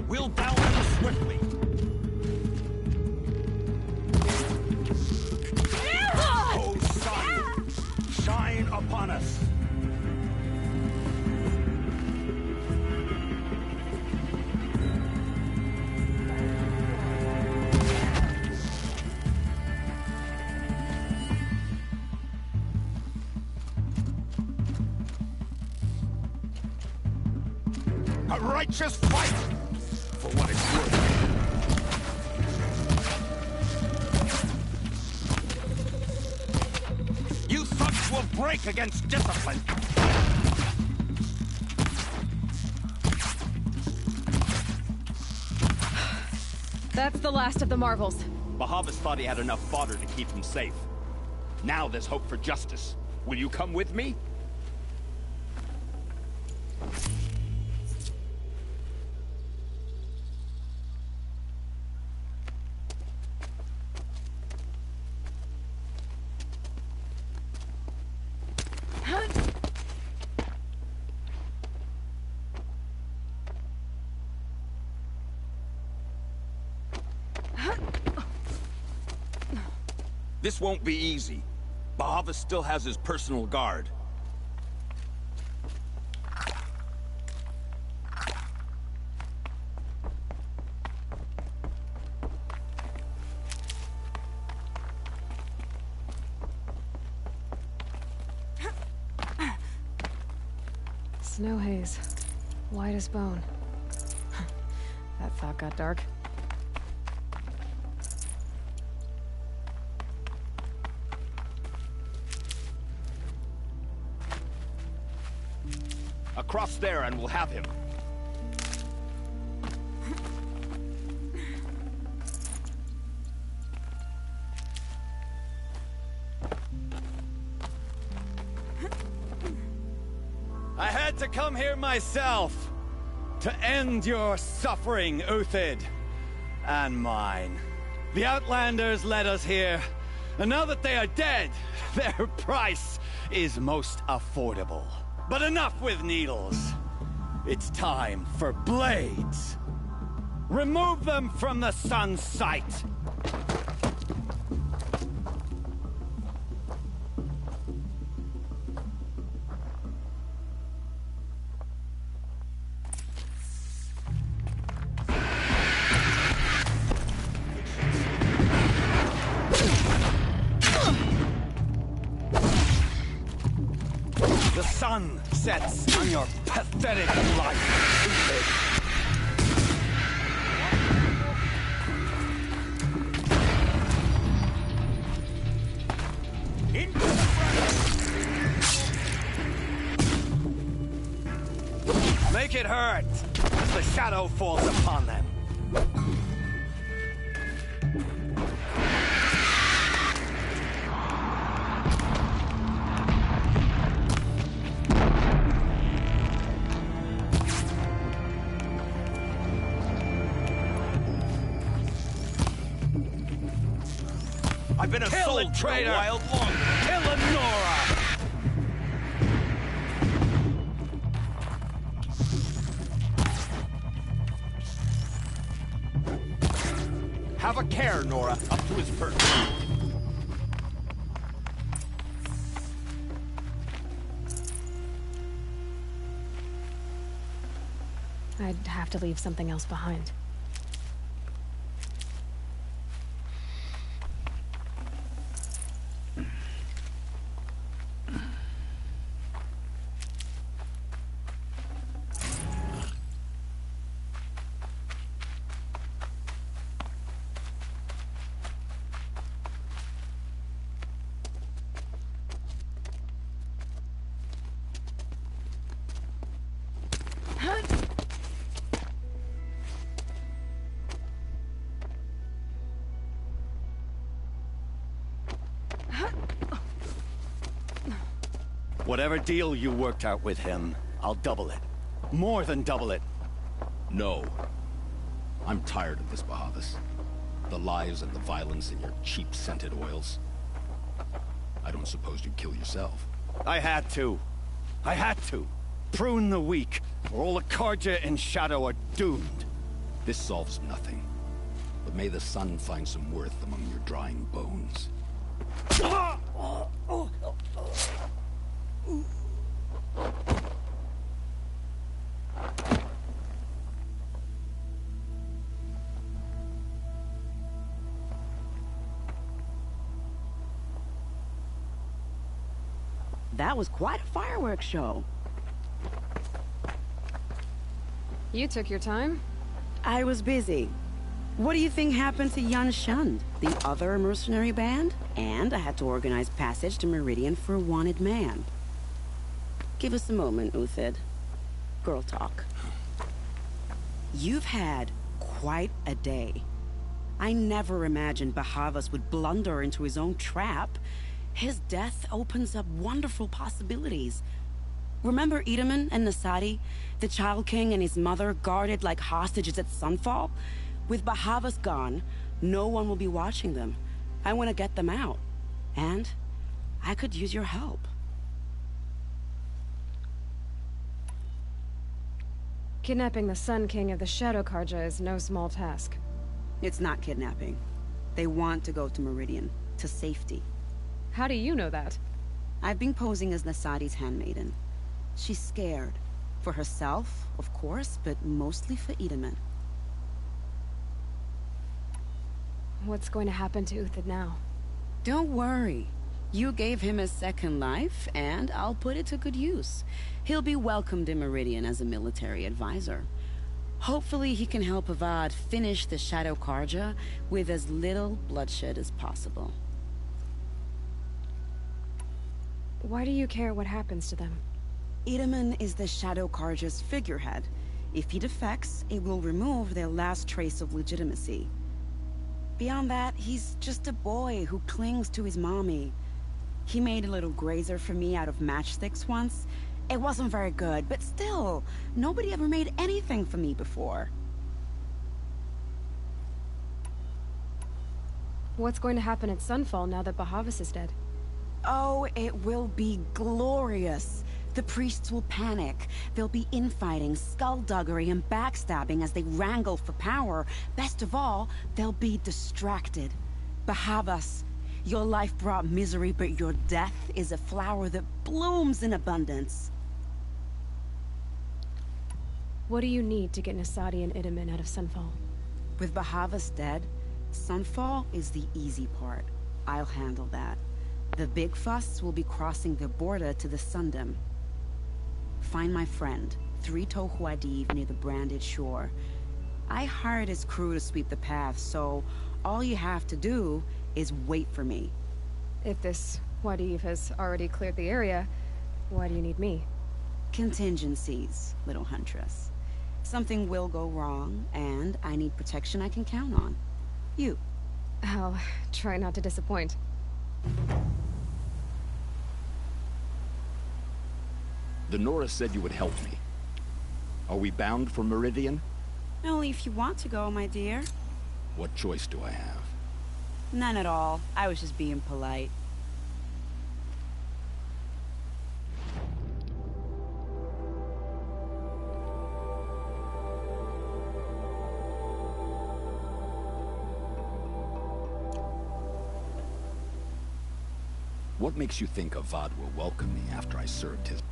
We'll down them swiftly! Oh, sun! Shine upon us! A righteous fight! For what it's worth. You thugs will break against discipline! That's the last of the marvels. Bahavas thought he had enough fodder to keep him safe. Now there's hope for justice. Will you come with me? This won't be easy. Bahavas still has his personal guard. Snow haze. White as bone. That thought got dark. Across there and we'll have him. I had to come here myself to end your suffering, Uthid, and mine. The Outlanders led us here, and now that they are dead, their price is most affordable. But enough with needles. It's time for blades. Remove them from the sun's sight. The sets on your pathetic life, stupid. Make it hurt as the shadow falls upon them. I've been a soul traitor. Wild long. Kill Nora. Have a care, Nora. Up to his perch. I'd have to leave something else behind. Whatever deal you worked out with him, I'll double it. More than double it. No. I'm tired of this, Bahavas. The lies and the violence in your cheap scented oils. I don't suppose you'd kill yourself. I had to. I had to. Prune the weak, or all the Karja in Shadow are doomed. This solves nothing. But may the sun find some worth among your drying bones. That was quite a fireworks show. You took your time? I was busy. What do you think happened to Yan Shund, the other mercenary band? And I had to organize passage to Meridian for a wanted man. Give us a moment, Uthid. Girl talk. You've had quite a day. I never imagined Bahavas would blunder into his own trap. His death opens up wonderful possibilities. Remember Edaman and Nasadi? The Child King and his mother guarded like hostages at Sunfall? With Bahavas gone, no one will be watching them. I want to get them out. And I could use your help. Kidnapping the Sun King of the Shadow Karja is no small task. It's not kidnapping. They want to go to Meridian, to safety. How do you know that? I've been posing as Nasadi's handmaiden. She's scared. For herself, of course, but mostly for Edaman. What's going to happen to Uthid now? Don't worry. You gave him a second life, and I'll put it to good use. He'll be welcomed in Meridian as a military advisor. Hopefully he can help Avad finish the Shadow Karja with as little bloodshed as possible. Why do you care what happens to them? Edaman is the Shadow Karja's figurehead. If he defects, it will remove their last trace of legitimacy. Beyond that, he's just a boy who clings to his mommy. He made a little grazer for me out of matchsticks once. It wasn't very good, but still, nobody ever made anything for me before. What's going to happen at Sunfall now that Bahavas is dead? Oh, it will be glorious. The priests will panic. There'll be infighting, skullduggery, and backstabbing as they wrangle for power. Best of all, they'll be distracted. Bahavas, your life brought misery, but your death is a flower that blooms in abundance. What do you need to get Nasadi and Edaman out of Sunfall? With Bahavas dead, Sunfall is the easy part. I'll handle that. The big fuss will be crossing the border to the Sundom. Find my friend, 3 Tohuadiv near the branded shore. I hired his crew to sweep the path, so all you have to do is wait for me. If this Wadiv has already cleared the area, why do you need me? Contingencies, little huntress. Something will go wrong, and I need protection I can count on. You. I'll try not to disappoint. The Nora said you would help me. Are we bound for Meridian? Only if you want to go, my dear. What choice do I have? None at all. I was just being polite. What makes you think Avad will welcome me after I served his...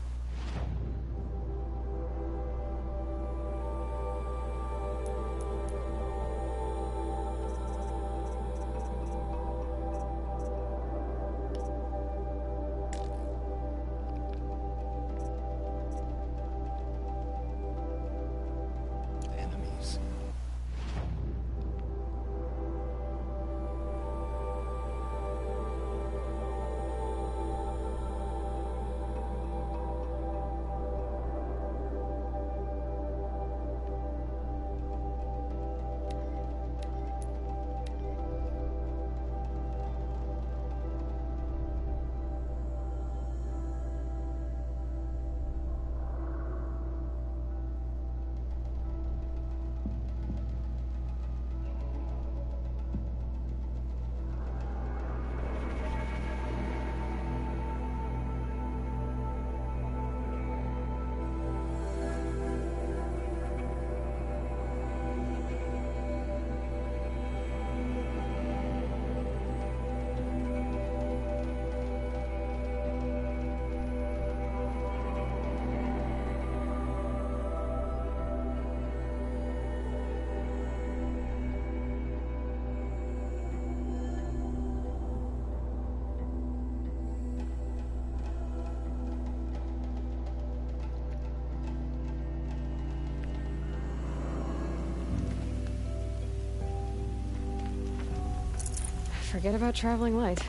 enemies? Forget about traveling light.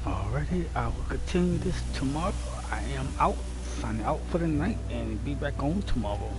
Alrighty, I will continue this tomorrow. I am out, signing out for the night, and be back on tomorrow.